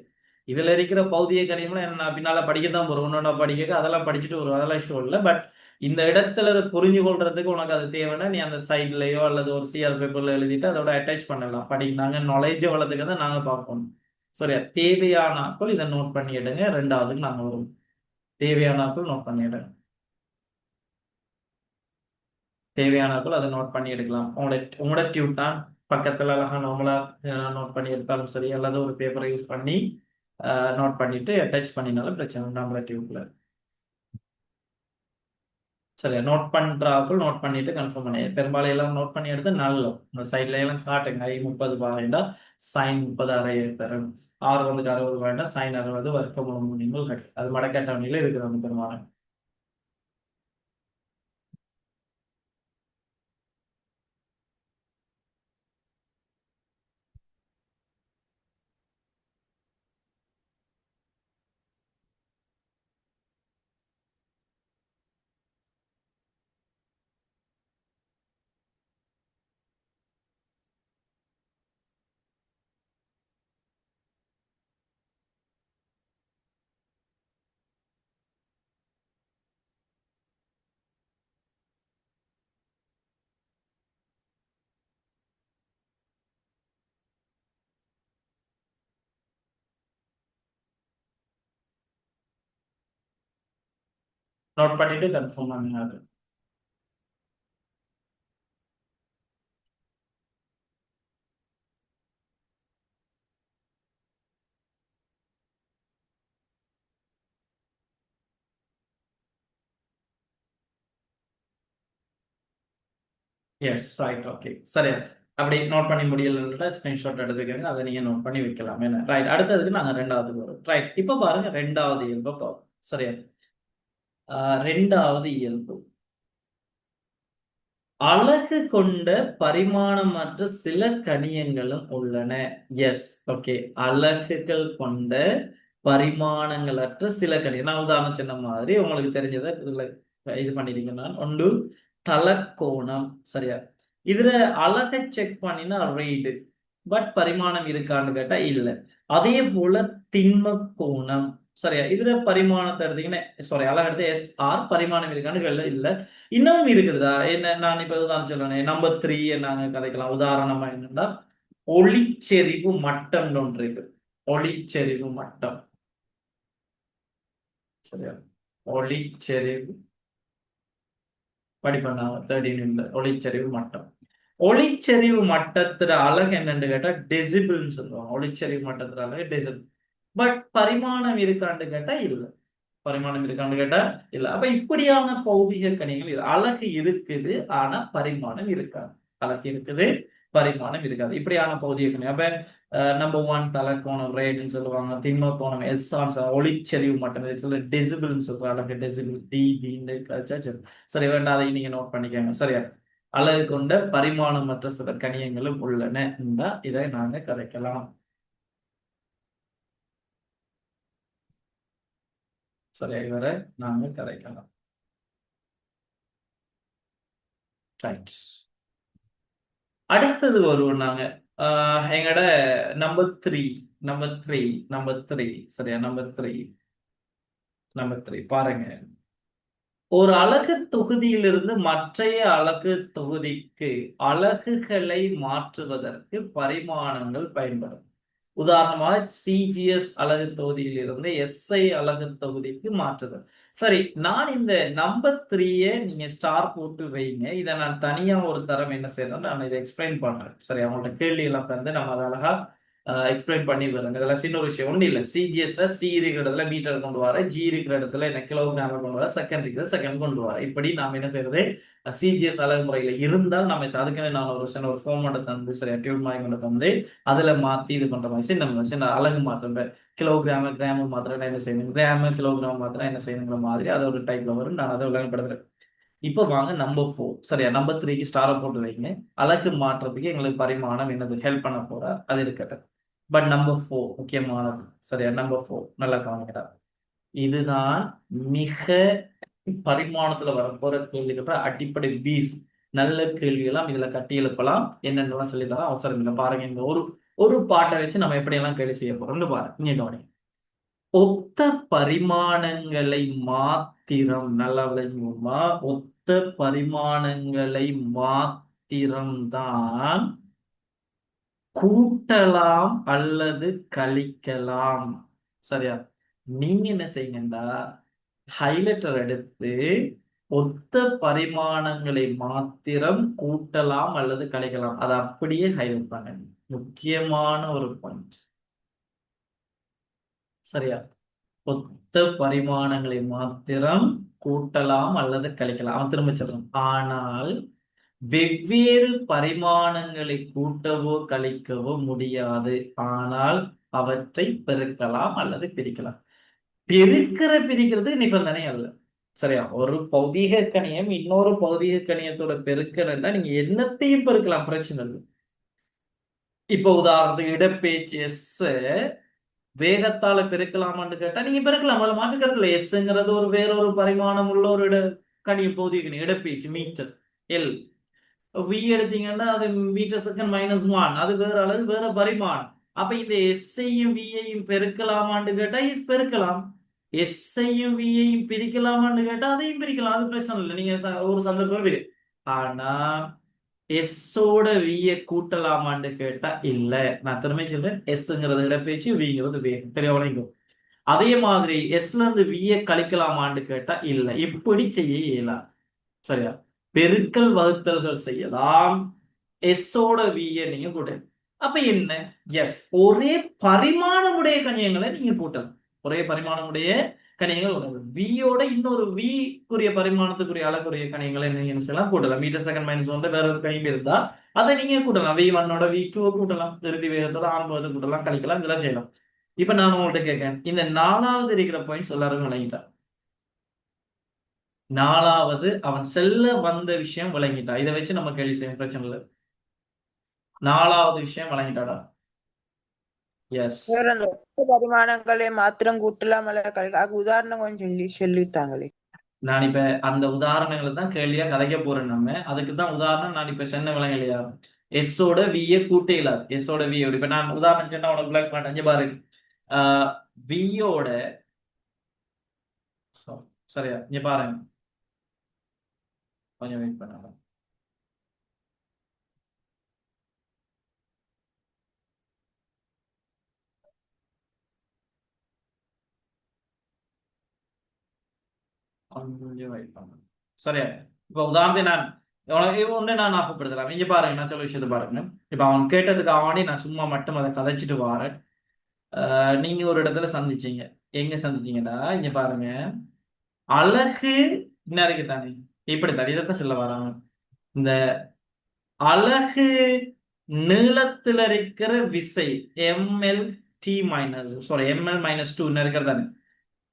இதுல இருக்கிற பௌதிக கணியம்லாம் என்ன நான் பின்னால படிக்கத்தான் போறோம், ஒன்னொன்னா படிக்க அதெல்லாம் படிச்சுட்டு வரும், அதெல்லாம் இஷ்டம் இல்லை. பட் இந்த இடத்துல அதை புரிஞ்சு கொள்றதுக்கு உனக்கு அது தேவைன்னா நீ அந்த சைட்லயோ அல்லது ஒரு சிஆர் பேப்பர்ல எழுதிட்டு அதோட அட்டாச் பண்ணலாம். நாங்க நாலேஜ் வளர்த்துக்கு தான் நாங்க பார்ப்போம். சரியா, தேவையான ஆட்கள் இதை நோட் பண்ணி எடுங்க. ரெண்டாவதுக்கு நாங்க வருவோம். தேவையான ஆட்கள் நோட் பண்ணி எடுங்க. தேவையான ஆட்கள் அதை நோட் பண்ணி எடுக்கலாம். உங்களோட டியூட் தான் பக்கத்துல அழகா நார்மலா நோட் பண்ணி எடுத்தாலும் சரி, அல்லது ஒரு பேப்பரை யூஸ் பண்ணி நோட் பண்ணிட்டு அட்டாச் பண்ணினாலும் பிரச்சனை இல்லை நம்மள டியூப்ல. சரியா, நோட் பண்றாக்கள் நோட் பண்ணிட்டு கன்ஃபார்ம் பண்ணி பெரும்பாலும் எல்லாம் நோட் பண்ணி எடுத்து நல்ல இந்த சைட்ல எல்லாம் காட்டுங்க. I30 வேண்டாம், சைன் 30 அரை தரும். ஆறு வந்துட்டு 60 வேண்டாம், சைன் 60 வர்க்க மூலம் நீங்கள் கட்டு. அது மடக்கட்டவணையில இருக்குது அந்த பெரும்பாலும். நோட் பண்ணிட்டு கன்ஃபார்ம் பண்ணுங்க அது. எஸ் ரைட் ஓகே சரியா. அப்படி நோட் பண்ணி முடியலன்ற ஸ்கிரீன்ஷாட் எடுத்துக்கங்க, அதை நீங்க நோட் பண்ணி வைக்கலாம். என்ன ரைட், அடுத்ததுக்கு நாங்க ரெண்டாவது வரும். ரைட், இப்போ பாருங்க ரெண்டாவது இயல்பை பார்ப்போம். சரியா. ரெண்டாவது இயல்பு, அழகு கொண்ட பரிமாணமற்ற சில கணியங்களும் உள்ளன. எஸ் ஓகே, அலகுகள் கொண்ட பரிமாணங்களற்ற சில கணியம். நான் உதாரணம் சொன்ன மாதிரி உங்களுக்கு தெரிஞ்சதை இதுல இது பண்ணிருக்கேன் நான். ஒன்று தலக்கோணம். சரியா. இதுல அழகை செக் பண்ணினா ரீடு, பட் பரிமாணம் இருக்கான்னு கேட்டா இல்ல. அதே போல திண்ம கோணம். சரியா. இதுல பரிமாணத்தை எடுத்தீங்கன்னா சாரி அழகு எடுத்து எஸ் ஆர், பரிமாணம் இருக்கான்னு கேள்வி இல்ல. இன்னமும் இருக்குதுதா என்ன, நான் இப்ப உதாரணம் சொல்றேன். நம்பர் 3 நாங்க கதைக்கலாம். உதாரணமா என்னன்னா ஒளிச்செறிவு மட்டம் ஒன்று இருக்கு. ஒளிச்செறிவு மட்டம். சரியா. ஒளிச்செறிவு படிப்பண்ணாங்க 13 ஒளிச்செறிவு மட்டம். ஒளிச்செறிவு மட்டத்துல அழகு என்னன்னு கேட்டா டெசிபிள்னு சொல்லுவாங்க. ஒளிச்செறிவு மட்டத்துல அழகு டெசிபிள். பட் பரிமாணம் இருக்கான்னு கேட்டா இல்ல. பரிமாணம் இருக்கான்னு கேட்டா இல்ல. அப்ப இப்படியான பௌதிக கணிகள் அழகு இருக்குது, ஆனா பரிமாணம் இருக்காது. அழகு இருக்குது, பரிமாணம் இருக்காது. இப்படியான பௌதிக கணி. அப்ப நம்பர் 1 தலக்கோணம் ரேட்னு சொல்லுவாங்க. திண்ம கோணம் எஸ் ஆன், ஒளிச்செறிவு மட்டும் டெசிபிள்னு சொல்றாங்க. அழகு டெசிபிள் டிபின்னு. சரி வேண்டாம், அதை நீங்க நோட் பண்ணிக்கோங்க. சரியா. அழகு கொண்ட பரிமாணமற்ற சில கணியங்களும் உள்ளன. இதை நாங்க கதைக்கலாம். சரியா, இவரை நாங்க கதைக்கலாம். ரைட், அடுத்தது வருவோம் நாங்க. எங்கட நம்பர் 3 நம்பர் 3 சரியா. நம்பர் 3 பாருங்க. ஒரு அலகு தொகுதியிலிருந்து மற்றைய அலகு தொகுதிக்கு அலகுகளை மாற்றுவதற்கு பரிமாணங்கள் பயன்படும். உதாரணமாக சிஜிஎஸ் அலகு தொகுதியில் இருந்து எஸ்ஐ அலகு தொகுதிக்கு மாற்றுதல். சரி, நான் இந்த நம்பர் 3 நீங்க ஸ்டார் போட்டு வைங்க. இதை நான் தனியா ஒரு தரம் என்ன செய்யறேன், நான் இதை எக்ஸ்பிளைன் பண்றேன். சரி, அவங்கள்ட்ட கேள்வி எல்லாம் வந்து நம்ம அதை அழகா எக்ஸ்பிளைன் பண்ணி வரேன். இதெல்லாம் சின்ன விஷயம் ஒன்றும் இல்லை. சிஜிஎஸ்ல சி இருக்கிற இடத்துல மீட்டர் கொண்டு வர, ஜி இருக்கிற இடத்துல என்ன கிலோகிராம் கொண்டு வர, செகண்ட் இருக்கிற செகண்ட் கொண்டு வர. இப்படி நாம என்ன செய்யறது, சிஜிஎஸ் அலகு முறையில இருந்தால் நம்ம அதுக்குன்னு நான் ஒரு ஃபார்மேட்டை தந்து சரியா டியூப் மாதிரி கொண்டு தந்து அதுல மாத்தி இது பண்ற மாதிரி சின்ன அலகு மாற்றம். கிலோகிராம் கிராம் மாத்திரம் என்ன செய்யணும், கிராம் கிலோகிராம் மாத்திரம் என்ன செய்யணுங்கிற மாதிரி அது ஒரு டைப்ல வரும். நான் அதை விளங்கப்படுத்துறேன். இப்போ வாங்க நம்பர் 4 சரியா. நம்பர் 3க்கு ஸ்டாரை போட்டு வைங்க. அலகு மாற்றத்துக்கு எங்களுக்கு பரிமாணம் என்னது ஹெல்ப் பண்ண போற அது இருக்கட்டும். பட் நம்பர் 4 முக்கியமானது. சரியா. நம்பர் 4 நல்லா கவனிக்கிறா. இதுதான் மிக பரிமாணத்துல வரப்போற கேள்விகள், அடிப்படை பீஸ். நல்ல கேள்விகளாம் இதுல கட்டி எழுப்பலாம். என்னென்னலாம் சொல்லித்தரலாம் அவசரம் இல்லை. பாருங்க, இந்த ஒரு பாட்டை வச்சு நம்ம எப்படியெல்லாம் கேள்வி செய்ய போறோம்னு பாருங்க. நீங்க கவனிங்க. ஒத்த பரிமாணங்களை மாத்திரம், நல்லா விளங்குமா, ஒத்த பரிமாணங்களை மாத்திரம்தான் கூட்டலாம் அல்லது கழிக்கலாம். சரியா. நீங்க என்ன செய்யுங்கடா, ஹைலைட்டர் எடுத்து ஒத்த பரிமாணங்களை மாத்திரம் கூட்டலாம் அல்லது கழிக்கலாம், அதை அப்படியே ஹைலைட் பண்ணுங்க. முக்கியமான ஒரு பாயிண்ட். சரியா. ஒத்த பரிமாணங்களை மாத்திரம் கூட்டலாம் அல்லது கழிக்கலாம். அவன் திரும்ப சொல்றான், ஆனால் வெவ்வேறு பரிமாணங்களை கூட்டவோ கழிக்கவோ முடியாது. ஆனால் அவற்றை பெருக்கலாம் அல்லது பிரிக்கலாம். பிரிக்கிறது நிபந்தனை அல்ல. சரியா. ஒரு பௌதீக கணியம் இன்னொரு பௌதீக கணியத்தோட பெருக்கணும்னா நீங்க என்னத்தையும் பெருக்கலாம், பிரச்சனை இல்லை. இப்ப உதாரணத்துக்கு இடப்பெயர்ச்சி எஸ் வேகத்தால பெருக்கலாமான்னு கேட்டா நீங்க பெருக்கலாம், அதுல மாற்றுக்கிறது இல்லை. எஸ்ங்கிறது ஒரு வேறொரு பரிமாணம் உள்ள ஒரு கணியம், பௌதிக கணியம். இடப்பெயர்ச்சி மீட்டர் எல். வி எடுத்தீங்கன்னா அது மீட்டர் செகண்ட் -1, அது வேற அளவு வேற பரிமாணம். அப்ப இந்த எஸ்ஐயும் வியையும் பெருக்கலாமான்னு கேட்டா எஸ் பெருக்கலாம். எஸ்ஐயும் வியையும் பிரிக்கலாமான்னு கேட்டா அதையும் பிரிக்கலாம், அது பிரச்சனை இல்லை. நீங்க ஒரு சந்தர்ப்பம் இருக்கு. ஆனா எஸ்ஸோட விய கூட்டலாமான்னு கேட்டா இல்ல. நான் திரும்ப சொல்றேன், எஸ்ங்கிறது இடப்பெயர்ச்சி, விங்கிறது வேகம். தெரியவளைக்கும். அதே மாதிரி எஸ்ல இருந்து வியை கழிக்கலாமான்னு கேட்டா இல்ல, இப்படி செய்ய இயலாது. சரியா? பெருக்கல் வகுத்தல்கள் செய்யலாம், எஸ்ஸோட வியை நீங்க கூட்டலாம். அப்ப என்ன? எஸ், ஒரே பரிமாணமுடைய கணியங்களை நீங்க கூட்டலாம். ஒரே பரிமாணமுடைய கணியங்கள் வியோட இன்னொரு விக்குரிய பரிமாணத்துக்குரிய அழகுரிய கணியங்களை நீங்க என்ன செய்யலாம்? கூட்டலாம். மீட்டர் செகண்ட் மைனஸ் ஒன்று வேற ஒரு கணியம் இருந்தா அதை நீங்க கூட்டலாம். V1ஓட V2 கூட்டலாம், இறுதி வேகத்தோட ஆரம்பத்தை கூட்டலாம், கழிக்கலாம், இதெல்லாம் செய்யலாம். இப்ப நான் உங்கள்கிட்ட கேட்கிறேன், இந்த 4வது இருக்கிற பாயிண்ட்ஸ் எல்லாரும் விளங்கிட்டா? 4வது அவன் செல்ல வந்த விஷயம் விளங்கிட்டா? இதை வச்சு நம்ம கேள்வி செய்யும், பிரச்சனை இல்லை. 4வது விஷயம் விளங்கிட்டாடா? எஸ். வேற அந்த ஒத்த பரிமாணங்களை மாத்திரம் கூட்டலாம் அல்ல அதுக்கு உதாரணம் கொஞ்சம் சொல்லித்தாங்களே. நான் இப்ப அந்த உதாரணங்களை தான் கேள்வியா கதைக்க போறேன். நம்ம அதுக்கு தான் உதாரணம் நான் இப்ப சொன்ன விளங்கலையா? எஸ்ஸோட வியை கூட்ட இல்லாது, எஸ்ஸோட வியோட. இப்ப நான் உதாரணம் சொன்னா உனக்கு பிளாக் பண்ண பாரு. வியோட சரியா, இங்க பாருங்க, கொஞ்சம் வெயிட் பண்ணாங்க. கொஞ்சம் வெயிட் பண்ணுங்க. சரியா? இப்ப உதாரணத்தை நான் உனக்கு ஒண்ணு நான் ஞாபகப்படுத்தலாம். இங்க பாருங்க, நான் சொல்ல விஷயத்தை பாருங்க. இப்ப அவன் கேட்டதுக்கு ஆவணி நான் சும்மா மட்டும் அதை கதைச்சிட்டு வாரேன். நீங்க ஒரு இடத்துல சந்திச்சீங்க. எங்க சந்திச்சீங்கடா? இங்க பாருங்க, அழகு என்ன இருக்கு தானே, இப்படித்தான் இதைத்தான் சொல்ல வராங்க. இந்த அலகு நீளத்துல இருக்கிற விசை ml-2 இருக்கிறதானே,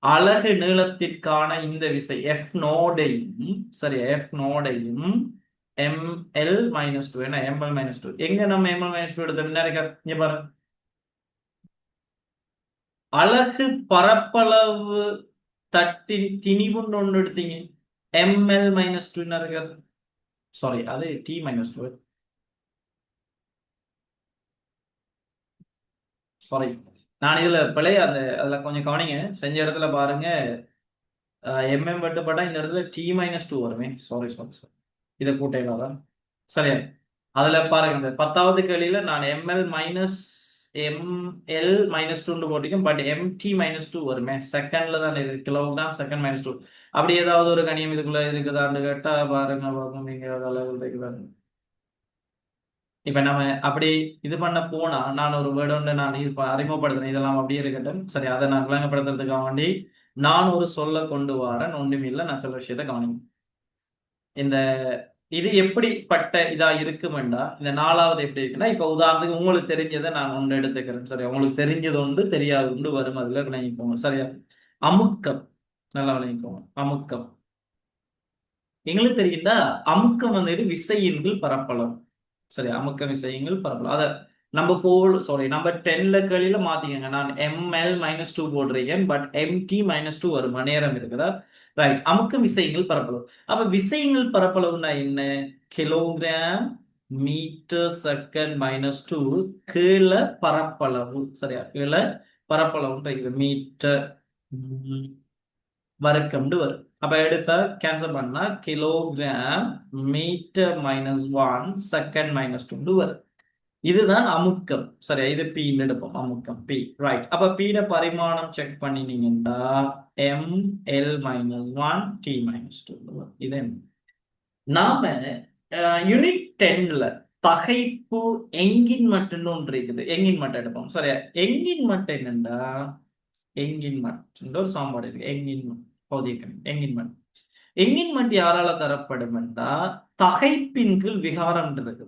அலகு நீளத்திற்கான இந்த விசை F நோடையும், சரியா, F நோடையும் ml-2 என்ன ml-2 எங்க நம்ம ml-2 எடுத்தோம்? என்ன இருக்க இங்க பாருங்க, அலகு பரப்பளவு தட்டின் திணிவுன்னு ஒன்று எடுத்தீங்க, ml-2 என்ன இருக்கிறது? சாரி, அது T-2. சாரி, நான் இதுல பிழைய அதுல கொஞ்சம் கவனிங்க. செஞ்ச இடத்துல பாருங்க, எம்எம் வெட்டுப்பட்டா இந்த இடத்துல T-2 வருமே. சாரி சாரி சாரி, இதை கூட்டையில சரியா? அதுல பாருங்க, இந்த 10வது கேள்வியில நான் ml-2 போட்டிருக்கேன், பட் MT-2 வருமே. செகண்ட்ல தான் இருக்கு, கிலோகிராம் செகண்ட் -2. அப்படி ஏதாவது ஒரு கணியம் இதுக்குள்ள இருக்குதான்னு கேட்டா பாருங்க, பார்க்கும் நீங்க அளவில் இருக்குதான்னு. இப்ப நம்ம அப்படி இது பண்ண போனா, நான் ஒரு வேர்டு ஒன்று நான் அறிமுகப்படுத்தினேன், இதெல்லாம் அப்படியே இருக்கட்டும். சரி, அதை நான் விளங்கப்படுத்துறதுக்காக வேண்டி நான் ஒரு சொல்ல கொண்டு வரேன். ஒன்றுமில்லை, நான் சொல்ற விஷயத்த கவனிங்க. இந்த இது எப்படிப்பட்ட இதா இருக்குமெண்டா, இந்த 4வது எப்படி இருக்குன்னா, இப்ப உதாரணத்துக்கு உங்களுக்கு தெரிஞ்சதை நான் ஒன்று எடுத்துக்கிறேன். சரியா? உங்களுக்கு தெரிஞ்சது உண்டு, தெரியாது உண்டு, வரும், அதுல விளங்கிக்கோங்க. சரியா? அமுக்கம், நல்லா விளங்கிக்கோங்க. அமுக்கம் எங்களுக்கு தெரியுதா? அமுக்கம் வந்துட்டு விசையின்கள் பரப்பளவு. சரி, அமுக்க விசையங்கள் பரப்பளவு. அத நம்பர் 10ல கேள்வியில மாத்திக்கங்க. நான் ml-2 போடுறீங்க, பட் MT-2 வரும், நேரம் இருக்குதா? ரைட். அமுக்க விசையங்கள் பரப்பளவு. அப்ப விசையங்கள் பரப்பளவுனா என்ன? கிலோகிராம் மீட்டர் செகண்ட் -2 கீழே பரப்பளவு. சரியா? கீழே பரப்பளவு மீட்டர் வர்க்கம்னு வரும். அப்ப எடுத்தா கேன்சல் பண்ணா கிலோகிராம் மீட்டர் -1 செகண்ட் -2 வரும். இதுதான் அமுக்கம். சரியா? இது P எடுப்போம், அமுக்கம் P. ரைட். அப்ப P ட பரிமாணம் செக் பண்ணினீங்கன்னா ml-1 T-2 இது. நாம யூனிட் 10ல தகைப்பு எங்கின் மட்டும் ஒன்று இருக்குது. எங்கின் மட்டும் எடுப்போம். சரியா? எங்கின் மட்டும் என்னண்டா, எங்கின் மட் ஒரு சாம்பாடு இருக்கு. எங்கின் மட் யாரால தரப்படும் என்றா, தகைப்பின் கீழ் விகாரம் இருக்கு.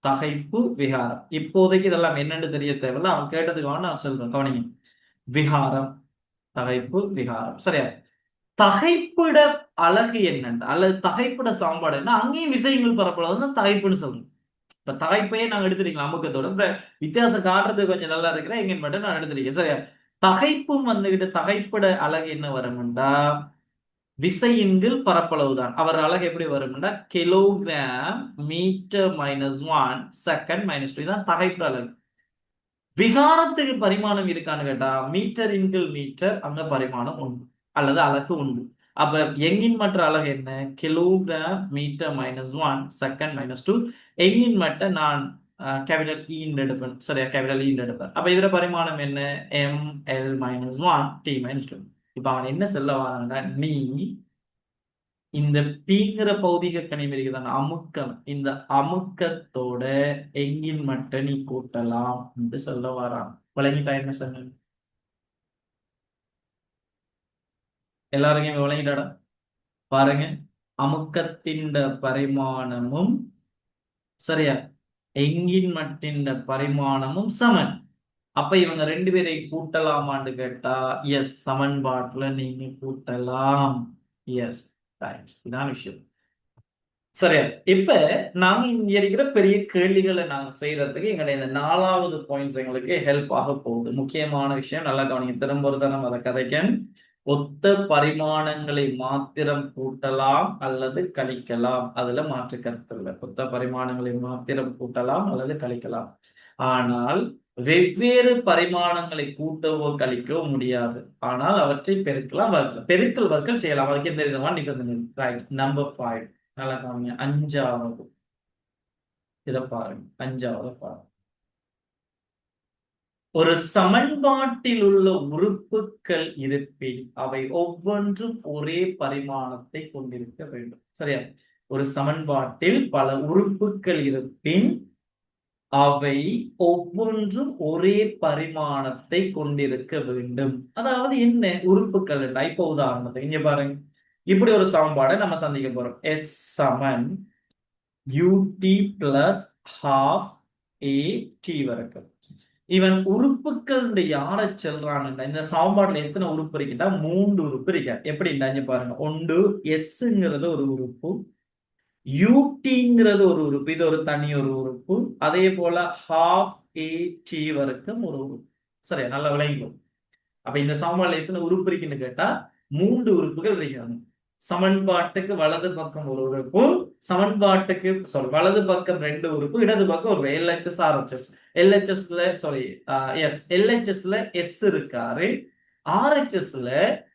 தகைப்பு விகாரம். இப்போதைக்கு இதெல்லாம் என்னன்னு தெரிய தேவையில்ல, அவன் கேட்டதுக்காக நான் சொல்றேன், கவனிங்க. விகாரம், தகைப்பு, விகாரம். சரியா? தகைப்பிட அழகு என்னென்ன அல்லது தகைப்பிட சாம்பாடு என்ன, அங்கேயும் விஷயங்கள் பரப்பளவு தான் தகைப்புன்னு சொல்றேன். இப்ப தகைப்பையே நாங்க எடுத்துருக்கலாம் அமுக்கத்தோட, வித்தியாசம் காட்டுறது கொஞ்சம் நல்லா இருக்கிறேன். எங்கின் மட்டும் நான் எடுத்துருக்கேன். சரியா? தகைப்பும் வந்துகிட்டு தகைப்பிட அழகு என்ன வரும்டா, விசையின்கள் பரப்பளவு தான். அவர் அழகு எப்படி வரும்னா கிலோகிராம் மீட்டர் -1 செகண்ட் -2 தான் தகைப்பிட அழகு. விகாரத்துக்கு பரிமாணம் இருக்கான்னு கேட்டா, மீட்டர் இன்கள் மீட்டர், அங்க பரிமாணம் உண்டு அல்லது அலகு உண்டு. அப்ப எங்கின் மற்ற அலகு என்ன? Kilogram metre -1 second -2. எங்கின் மட்ட நான் கேபிட்டல் இன்னு எடுப்பேன். சரியா, கேபிட்டல் இன்னு எடுப்பேன். அப்ப இதுல பரிமாணம் என்ன? ml-1 t-2. இப்ப அவன் என்ன சொல்ல வரான்னா, நீ இந்த பீங்கிற பௌதிக கணிமம் இருக்குதான, அமுக்கம், இந்த அமுக்கத்தோட எங்கின் மட்டும் நீ கூட்டலாம் என்று சொல்ல வரான். விளங்கிட்டா என்ன சொன்னேன்? எல்லாருக்கும் விளங்கிட்டாடா? பாருங்க, அமுக்கத்தின் பரிமாணமும் சரியா எங்கின் மட்டின் பரிமாணமும் சமன். அப்ப இவங்க ரெண்டு பேரை கூட்டலாமான்னு கேட்டா எஸ், சமன்பாட்டுல நீங்க கூட்டலாம். Yes, right. இதான் விஷயம். சரியா, இப்ப நாங்க இங்க இருக்கிற பெரிய கேள்விகளை நாங்க செய்யறதுக்கு எங்களுடைய இந்த 4வது பாயிண்ட்ஸ் எங்களுக்கு ஹெல்ப் ஆக போகுது. முக்கியமான விஷயம், நல்லா கவனிங்க. திரும்ப ஒரு தரம் அதை கதைக்கன். ஒத்த பரிமாணங்களை மாத்திரம் கூட்டலாம் அல்லது கழிக்கலாம், அதுல மாற்று கருத்து இல்லை. ஒத்த பரிமாணங்களை மாத்திரம் கூட்டலாம் அல்லது கழிக்கலாம். ஆனால் வெவ்வேறு பரிமாணங்களை கூட்டவோ கழிக்கவோ முடியாது. ஆனால் அவற்றை பெருக்கலாம், பெருக்கல் வர்க்கம் செய்யலாம். அதுக்கு எந்த விதமான நிபந்தனை? ரைட். நம்பர் 5 நல்லா கவனிங்க. 5வது இதை பாருங்க. 5வது பாருங்க. ஒரு சமன்பாட்டில் உள்ள உறுப்புகள் இருப்பின் அவை ஒவ்வொன்றும் ஒரே பரிமாணத்தை கொண்டிருக்க வேண்டும். சரியா, ஒரு சமன்பாட்டில் பல உறுப்புகள் இருப்பின் அவை ஒவ்வொன்றும் ஒரே பரிமாணத்தை கொண்டிருக்க வேண்டும். அதாவது என்ன உறுப்புகள்? இப்ப உதாரணத்துக்கு இங்க பாருங்க, இப்படி ஒரு சமன்பாடை நம்ம சந்திக்க போறோம். எஸ் சமன் ut பிளஸ் ஹாஃப் ஏ வரைக்கும். இவன் உறுப்புகள் யாரை செல்றான்? இந்த சமன்பாடுல எத்தனை உறுப்பு இருக்குன்னா 3 உறுப்பு இருக்க. எப்படி இங்க பாருங்க, ஒன்று எஸ்ங்கிறது ஒரு உறுப்பு, யூடிங்கிறது ஒரு உறுப்பு, இது ஒரு தனி ஒரு உறுப்பு, அதே போல ஹாஃப் ஏ வரைக்கும் ஒரு உறுப்பு. சரியா, நல்லா விளங்கிக்கும். அப்ப இந்த சமன்பாடுல எத்தனை உறுப்பு இருக்குன்னு கேட்டா 3 உறுப்புகள் இருக்காங்க. சமன்பாட்டுக்கு வலது பக்கம் ஒரு உறுப்பு, சமன்பாட்டுக்கு வலது பக்கம் 2 உறுப்பு, இடது பக்கம் ஒரு எல்ஹெச்எஸ் ஆர்ஹெச்எஸ். எல்ஹெச்எஸ்ல எல்ஹெச்எஸ்ல எஸ் இருக்காரு, ஆர்ஹெச்எஸ்ல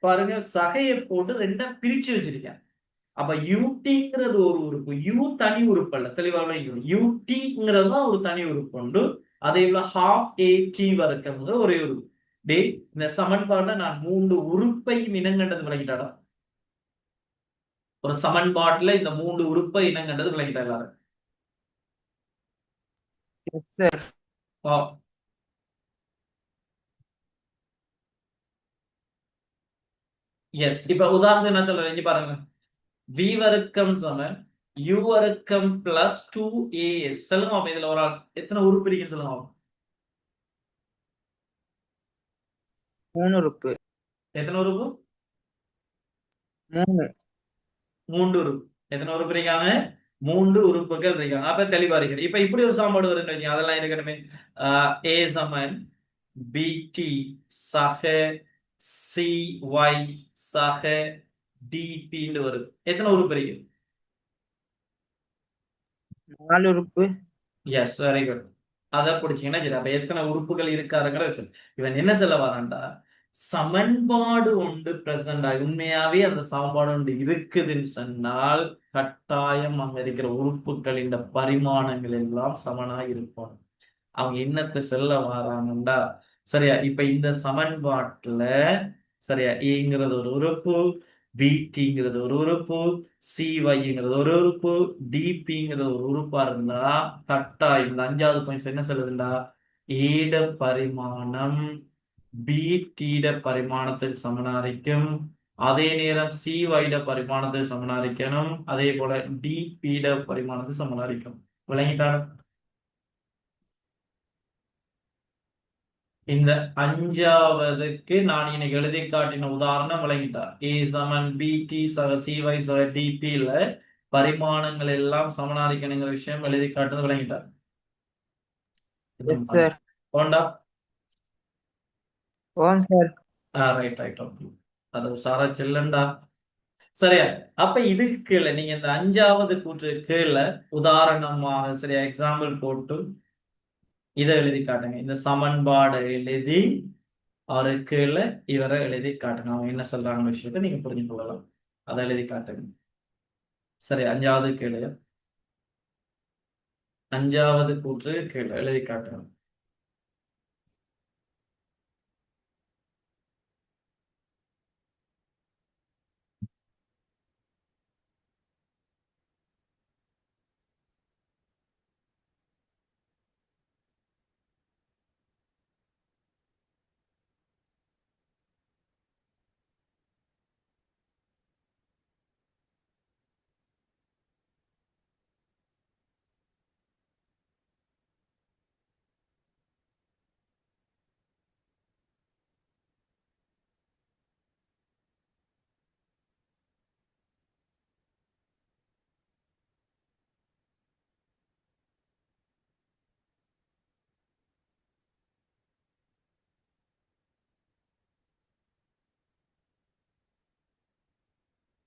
பாருங்க சகையை போட்டு 2 பிரிச்சு வச்சிருக்கேன். அப்ப யூடிங்கிறது ஒரு உறுப்பு, யூ தனி உறுப்பு அல்ல. தெளிவாக யூடிங்கிறது தான் ஒரு தனி உறுப்பு உண்டு. அதே போல ஹாஃப் ஏ வரைக்கும் ஒரே உறுப்பு. இந்த சமன்பாடுல நான் 3 உறுப்பை இனங்கண்டது விளங்கிட்டாடா? ஒரு சமன்பாட்டுல இந்த 3 உறுப்பை இனங்கண்டது விளங்கிட்டா எல்லாரும்? எஸ். இப்ப உதாரணம் என்ன சொல்றேன், இங்க பாருங்க. v வர்க்கம் சமன் u வர்க்கம் பிளஸ் 2as. சொல்லுங்க, இதுல ஒரு எத்தனை உறுப்பு இருக்குன்னு சொல்லுங்க. 3 உறுப்பு. எத்தனை உறுப்பு? 3. 3 உறுப்பு. எத்தனை உறுப்பு இருக்காங்க? 3 உறுப்புகள் இருக்காங்க. அப்ப தெளிவா இருக்கு. இப்ப இப்படி ஒரு சாப்பாடு வருது, அதெல்லாம் இருக்கணுமே. a சமன் bt சக cy சக dp வருது. எத்தனை உறுப்பு இருக்கு? 4 உறுப்பு. Yes, very good. அதை பிடிச்சீங்கன்னா சரி. அப்ப எத்தனை உறுப்புகள் இருக்காருங்கிற இவன் என்ன சொல்ல வரான்டா, சமன்பாடு ஒன்று பிரசன்ட் ஆகி உண்மையாவே அந்த சமன்பாடு ஒன்று இருக்குதுன்னு சொன்னால் கட்டாயம் அங்க இருக்கிற உறுப்புகளின் பரிமாணங்கள் எல்லாம் சமனாக இருக்கும். அவங்க என்னத்தை சொல்ல வராங்கண்டா, சரியா, இப்ப இந்த சமன்பாட்டுல சரியா ஏங்கிறது ஒரு உறுப்பு, பிடிங்கிறது ஒரு உறுப்பு, சிஒய்ங்கிறது ஒரு உறுப்பு, டிபிங்கிறது ஒரு உறுப்பா இருந்தா கட்டாயம் இந்த 5வது பாயிண்ட்ஸ் என்ன சொல்லுதுண்டா, ஏட பரிமாணம் பிடிட பரிமாணத்துக்கு சமனாரிக்கும், அதே நேரம் சிஒய்ட பரிமாணத்துக்கு சமனாரிக்கணும், அதே போல டிபிட பரிமாணத்துக்கு சமனாரிக்கும். விளங்கிட்டாரு? இந்த 5வதுக்கு நான் இன்னைக்கு எழுதி காட்டின உதாரணம் விளங்கிட்டார். ஏ சமன் பிடி சக சிஒய் சக டிபில பரிமாணங்கள் எல்லாம் சமனாரிக்கணுங்கிற விஷயம் எழுதி காட்டுறது விளங்கிட்டார். போண்டா. Right right. அது உஷாரா செல்லண்டா. சரியா, அப்ப இதுக்கு கீழே நீங்க இந்த 5வது கூற்று கீழே உதாரணமாக சரியா எக்ஸாம்பிள் போட்டு இதை எழுதி காட்டுங்க. இந்த சமன்பாடு எழுதி அவருக்கு கீழே இவரை எழுதி காட்டுங்க. அவங்க என்ன சொல்றாங்க விஷயத்தை நீங்க புரிஞ்சு கொள்ளலாம். அதை எழுதி காட்டுங்க. சரி, 5வது கீழே அஞ்சாவது கூற்று எழுதி காட்டணும்.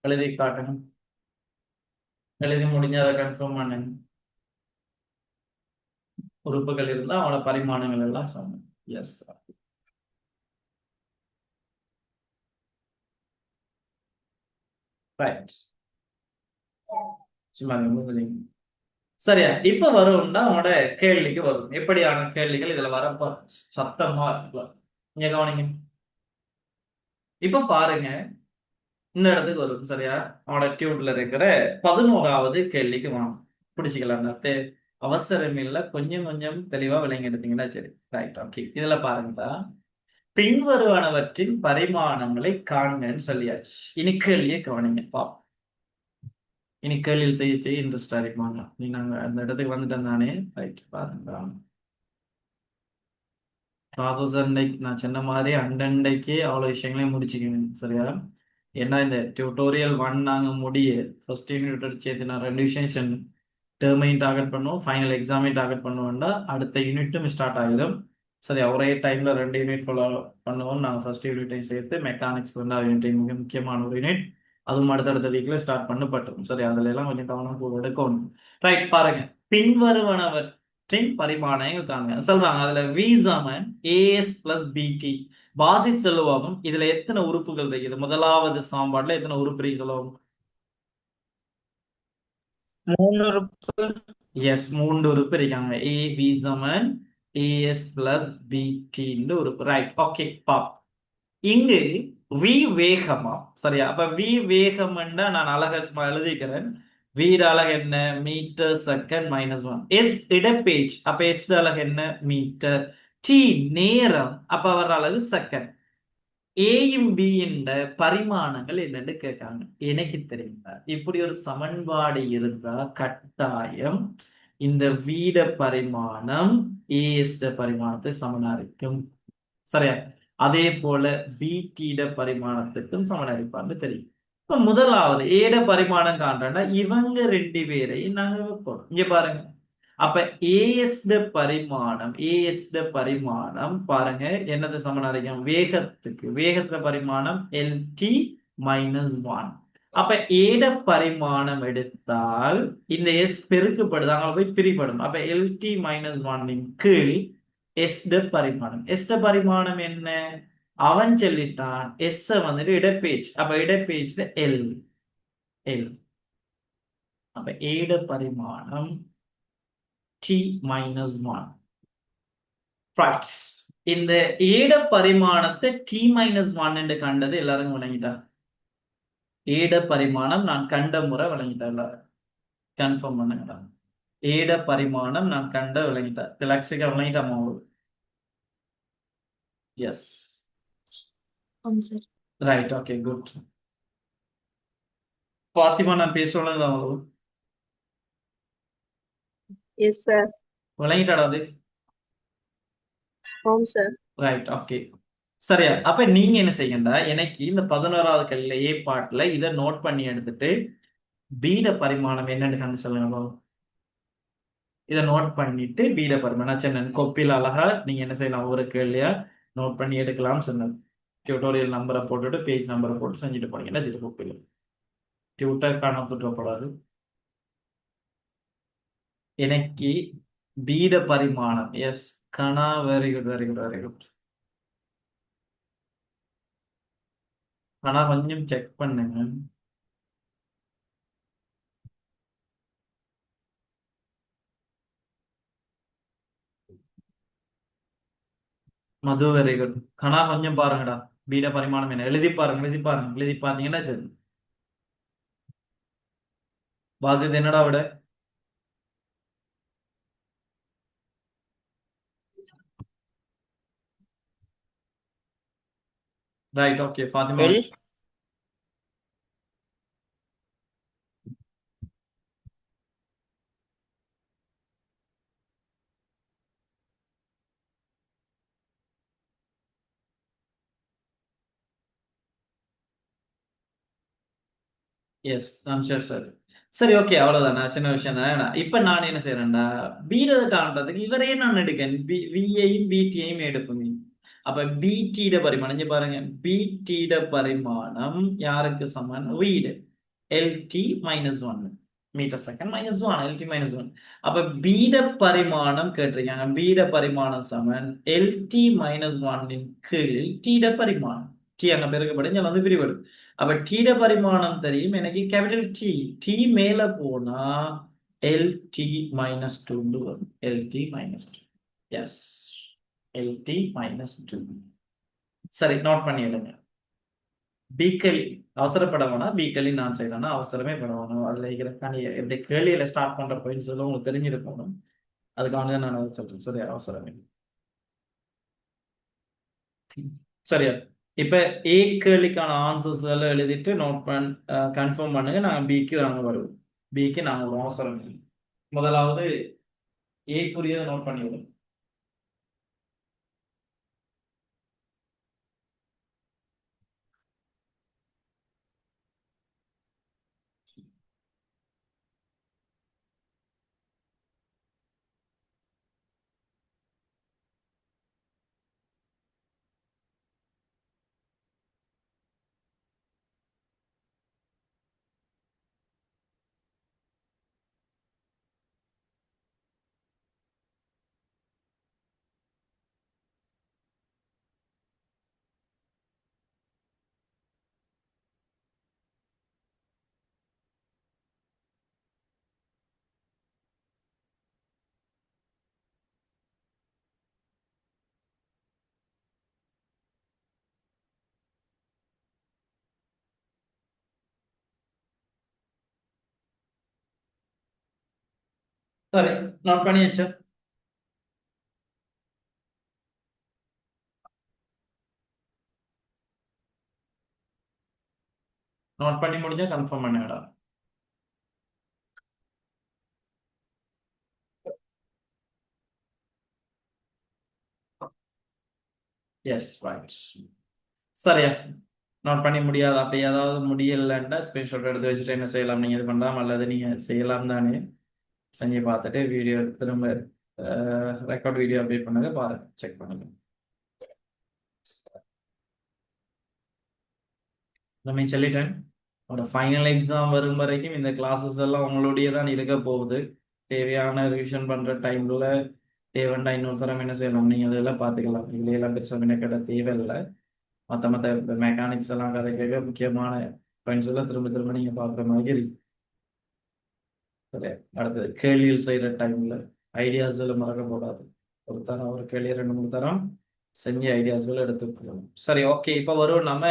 எழுதி காட்டணும். எழுதி முடிஞ்சு அதை கன்ஃபார்ம் பண்ணுங்க. உறுப்புகள் இருந்தா அவனோட பரிமாணங்கள் எல்லாம் சொன்னேன். எஸ். ரைட். சும்மா சரியா? இப்ப வரும்னா உங்களோட கேள்விக்கு வரும். எப்படியான கேள்விகள் இதுல வர சத்தமா இருக்கலாம். நீங்க கவனிங்க. இப்ப பாருங்க, இந்த இடத்துக்கு வரும். சரியா? அவனோட டியூட்ல இருக்கிற 11வது கேள்விக்கு வாங்க. பிடிச்சிக்கலாம். அவசரம் இல்ல, கொஞ்சம் கொஞ்சம் தெளிவா விளங்கி எடுத்தீங்கன்னா சரி. Right, okay. இதுல பாருங்களா, பின்வருவனவற்றின் பரிமாணங்களை காண்கன்னு சொல்லியாச்சு. இனி கேள்வியை கவனிங்க. பாப்போம். இனி கேள்வியில் செய்ய செய்ய இன்ட்ரெஸ்டா இருக்குமாங்க. நீ நாங்க அந்த இடத்துக்கு வந்துட்டோம் தானே. ரைட், பாருங்க. ப்ராசஸ் அன்னைக்கு நான் சொன்ன மாதிரி அண்டன்னைக்கு அவ்வளோ விஷயங்களையும் முடிச்சுக்கணும். சரியா? ஏன்னா இந்த டியூட்டோரியல் 1 நாங்கள் முடிய ஃபர்ஸ்ட் யூனிட் சேர்த்து நான் 2 விஷயம் சொன்னேன். டேர்மையும் டார்கெட் பண்ணுவோம், ஃபைனல் எக்ஸாமையும் டார்கெட் பண்ணுவோம்னா அடுத்த யூனிட்டும் ஸ்டார்ட் ஆகிடும். சரி, ஒரே டைம்ல 2 யூனிட் ஃபாலோ பண்ணுவோம். நாங்கள் ஃபர்ஸ்ட் யூனிட்டையும் சேர்த்து மெக்கானிக்ஸ் வந்து யூனிட் மிக முக்கியமான ஒரு யூனிட். அதுவும் அடுத்தடுத்த வீக்ல ஸ்டார்ட் பண்ணப்பட்டிருக்கும். சரி, அதுல எல்லாம் கொஞ்சம் கவனம் கூட எடுக்கணும். ரைட், பாருங்க. பின்வருவனவற்றின் பரிமாணங்கள் காண்க சொல்றாங்க. அதுல v சமன் as plus bt பாசிட் செல்லுவாகும். இதுல எத்தனை உறுப்புகள் இருக்குது? முதலாவது சாம்பாடுல எத்தனை உறுப்பு இருக்கு சொல்லுவாங்க? 3 உறுப்பு. எஸ், 3 உறுப்பு இருக்காங்க. a v சமன் as plus bt உறுப்பு. Right, okay. பாப் இங்கு v வேகமா? சரியா? அப்ப v வேகம்னா நான் அழகா சும்மா எழுதிக்கிறேன். v அழகு என்ன? Metre second -1. s இடப்பேஜ், அப்ப s அழகு என்ன? மீட்டர். t நேரம், அப்ப அவர் அழகு செகண்ட். ஏயும் b என்ற பரிமாணங்கள் என்னன்னு கேட்காங்க. எனக்கு தெரியுங்க, இப்படி ஒரு சமன்பாடு இருந்தா கட்டாயம் இந்த வீட பரிமாணம் as பரிமாணத்தை சமனா இருக்கும். சரியா? அதே போல பிடிட பரிமாணத்துக்கும் சமனளிப்பான்னு தெரியும். இப்ப முதலாவது ஏட பரிமாணம் காண்றா இவங்க 2 பேரையும் நாங்க வைப்போம். இங்க பாருங்க. அப்ப ஏஎஸ்ட பரிமாணம் பாருங்க என்னது சமனளிக்கும்? வேகத்துல பரிமாணம் எல்டி -1. அப்ப ஏட பரிமாணம் எடுத்தால் இந்த எஸ் பெருக்கப்படுது, அங்க போய் பிரிப்படும். அப்ப எல்டி -1 கீழ் எஸ்ட பரிமாணம் என்ன? அவன் சொல்லிட்டான் எஸ் வந்துட்டு இடப்பேஜ். அப்ப இடப்பேஜ்ல எல். அப்ப ஏட பரிமாணம் t-1. இந்த ஏட பரிமாணத்தை t-1 என்று கண்டது எல்லாரும் விளங்கிட்டாங்க. ஏட பரிமாணம் நான் கண்ட முறை விளங்கிட்டேன். எல்லாரும் கன்ஃபார்ம் பண்ணுங்க. ஏட பரிமாணம் நான் கண்ட விளங்கிட்டேன். திலக்ஷிகா விளங்கிட்டாமா? Yes. Right, okay, good. Fathima, நான் பேசுறது அவங்களுக்கு Yes, sir. விளங்கிட்டாடா அது? Home, sir. Right, okay. சரியா? அப்ப நீங்க என்ன செய்யண்டா, எனக்கு இந்த 11வது கல்ல ஏ பாட்டுல இதை நோட் பண்ணி எடுத்துட்டு பீட பரிமாணம் என்னன்னு கண்டு சொல்லுங்க. இதை நோட் பண்ணிட்டு பீட பரிமாணம் சின்ன கொப்பியில் அழகா நீங்க என்ன செய்யலாம், ஒவ்வொரு கேள்வியா நோட் பண்ணி எடுக்கலாம்னு சொன்னது. டியூட்டோரியல் நம்பரை போட்டுட்டு பேஜ் நம்பரை போட்டு செஞ்சுட்டு போனீங்கன்னா சிறு கொப்பியில் டியூட்டர் காணாம துற்றப்படாது. எனக்கு பீட பரிமாணம் எஸ் கணா. Very good, very good, very good. ஆனா கொஞ்சம் செக் பண்ணுங்க. மது வெரி குட். கணா கொஞ்சம் பாருங்கடா. பீட பரிமாணம் என்ன எழுதி பாருங்க, எழுதி பாருங்க, எழுதி பார்த்தீங்கன்னா சரி. வாசித் என்னடா விட? Right, okay. Fathima L yes, நான் ஷூர் சார். சரி, ஓகே, அவ்வளவுதான். நான் சின்ன விஷயம் தானே. இப்ப நான் என்ன செய்யறேன்டா, பீரத காண்றதுக்கு இவரே நான் எடுக்கேன். விஐயும் பிடியையும் எடுப்பேன். அப்ப பிடிட பரிமாணம் இங்க பாருங்க. பிடிட பரிமாணம் யாருக்கு சமன்? வீடு LT minus one metre second minus one LT minus one. அப்ப பீட பரிமாணம் கேட்டிருக்காங்க. பீட பரிமாணம் சமன் எல்டி மைனஸ் ஒன்னின் கீழ் டீட பரிமாணம். டி அங்க பெருக்கப்படும், இங்க வந்து பிரிவடும். அப்ப டீட பரிமாணம் தெரியும் எனக்கு. Capital D. டி மேல போனா எல்டி மைனஸ் டூ வரும். LT minus two. Yes, LT minus two. சரி, நோட் பண்ணிடுங்க. பீக்கலி அவசரப்பட வேணாம். பீக்கலி நான் செய்யறேன்னா அவசரமே பட வேணாம். அதுல இருக்கிற நீ எப்படி கேள்வியில ஸ்டார்ட் பண்ற பாயிண்ட்ஸ் எல்லாம் உங்களுக்கு தெரிஞ்சிருக்கணும். அதுக்காக தான் நான் அதை சொல்றேன். சரியா, அவசரமே. சரியா. இப்ப ஏ கேள்விக்கான ஆன்சர்ஸ் எல்லாம் எழுதிட்டு நோட் கன்ஃபார்ம் பண்ணுங்க. நாங்க பிக்கு நாங்க வருவோம். பிக்கு நாங்க ஒரு அவசரம் இல்லை. முதலாவது ஏக்குரியதை நோட் பண்ணி விடுங்க. சரி, நோட் பண்ணியாச்சு. நோட் பண்ணி முடிஞ்சா கன்ஃபார்ம் பண்ணுங்கடா. S, right. சரியா, நோட் பண்ணி முடியாது. அப்படி ஏதாவது முடியலன்னா ஸ்கிரீன்ஷாட் எடுத்து வச்சுட்டு என்ன செய்யலாம், நீங்க இது பண்ணலாம். அல்லது நீங்க செய்யலாம் தானே. செஞ்சு பார்த்துட்டு வீடியோ திரும்ப ரெக்கார்ட் வீடியோ அப்டேட் பண்ணுங்க, பாருங்க, செக் பண்ணுங்க. நம்ம சொல்லிட்டேன், ஒரு ஃபைனல் எக்ஸாம் வரும் வரைக்கும் இந்த கிளாஸஸ் எல்லாம் உங்களுடைய தான் இருக்க போகுது. தேவையான ரிவிஷன் பண்ற டைம்ல தேவைண்டா இன்னொரு தரம் என்ன செய்யலாம், நீங்க அதெல்லாம் பார்த்துக்கலாம். இதுல பெருசாக மெனக்கெட தேவையில்லை. மற்ற மெக்கானிக்ஸ் எல்லாம் கதை கேட்க முக்கியமான பாயிண்ட்ஸ் எல்லாம் திரும்ப திரும்ப நீங்க பார்க்குற மாதிரி இருக்கு. சரி, அடுத்தது கேள்வியில் செய்யற டைம்ல ஐடியாஸ் எல்லாம் மறக்க கூடாது. ஒரு தரம் ஒரு கேள்வி 2 3 தரம் செஞ்ச ஐடியாஸ்களை எடுத்துக்கணும். சரி, ஓகே. இப்ப வரும் நம்ம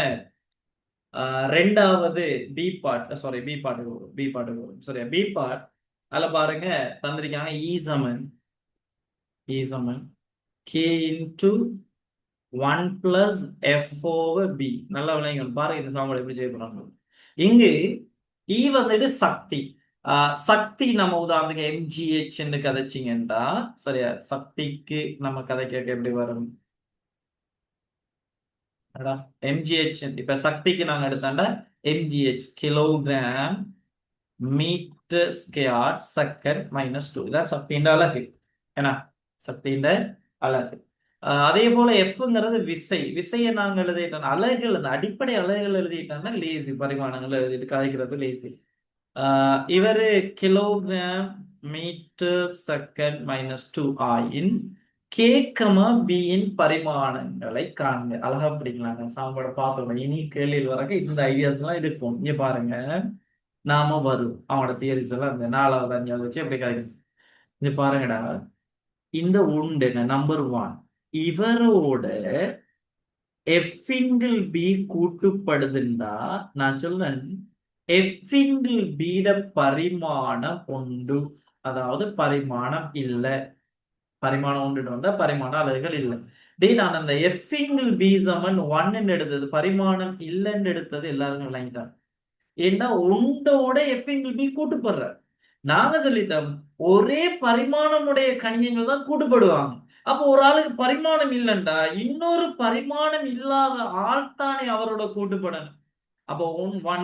ரெண்டாவது பி பார்ட். சாரி, பி பார்ட்டுக்கு வரும். பி பார்ட்டுக்கு வரும். சரியா, பி பார்ட். அதில் பாருங்க, தந்திருக்காங்க இ சமன் கே இன்டு 1+f/b. நல்லா விளையாங்க பாருங்க, இந்த சாம்பல் எப்படி செய்யப்படுறாங்க. இங்கு இ வந்துட்டு சக்தி. சக்தி நம்ம உதாரணத்துக்கு எம்ஜிஹெச் கதைச்சிங்கன்னா, சரியா, சக்திக்கு நம்ம கதை கேட்க எப்படி வரும்? எம்ஜிஹெச். இப்ப சக்திக்கு நாங்க எடுத்தாண்டா MGH kilogram metre square second -2. இதான் சக்தியின் அலகு. ஏன்னா சக்தியின் அலகு. அதே போல எஃப்ங்கிறது விசை. விசையை நாங்கள் எழுதிட்டோம் அலகுகள், அந்த அடிப்படை அலகுகள் எழுதிட்டோம்னா லேசி. பரிமாணங்கள் எழுதிட்டு கதைக்கிறது லேசி. இவரு கிலோகிராம் மீட்டர் செகண்ட் -2 ஆயின் கே பியின் பரிமாணங்களை காண்க. அழகா படிக்கலாங்க. சாப்பாடு பார்த்தோம். இனி கேள்வியில் வரக்க இந்த ஐடியாஸ் எல்லாம் இருக்கும். இங்க பாருங்க, நாம வரும் அவனோட தியரிஸ் எல்லாம் இந்த 4வது 5வது வச்சு எப்படி கதைக்கு. இங்க பாருங்கடா, இந்த உண்டு நம்பர் 1 இவரோட எஃப் இன்டில் பி கூட்டுப்படுதுண்டா நான் சொல்றேன் எஃப் இன்டில் பிட பரிமாணம் உண்டு, அதாவது பரிமாணம் இல்லை. பரிமாணம் உண்டு வந்தா பரிமாண அலகுகள் இல்லை. நான் அந்த எஃப் இன்டில் பி சமன் ஒன்னு எடுத்தது பரிமாணம் இல்லைன்னு எடுத்தது எல்லாருக்கும் விளங்கிட்டாங்க. ஏன்னா ஒன்றோட எஃப் இன்டில் பி கூட்டுப்படுற நாங்க சொல்லிட்டோம் ஒரே பரிமாணமுடைய கணியங்கள் தான் கூட்டுப்படுவாங்க. அப்போ ஒரு ஆளுக்கு பரிமாணம் இல்லைண்டா இன்னொரு பரிமாணம் இல்லாத ஆள் தானே அவரோட கூட்டுப்படணும். அப்போ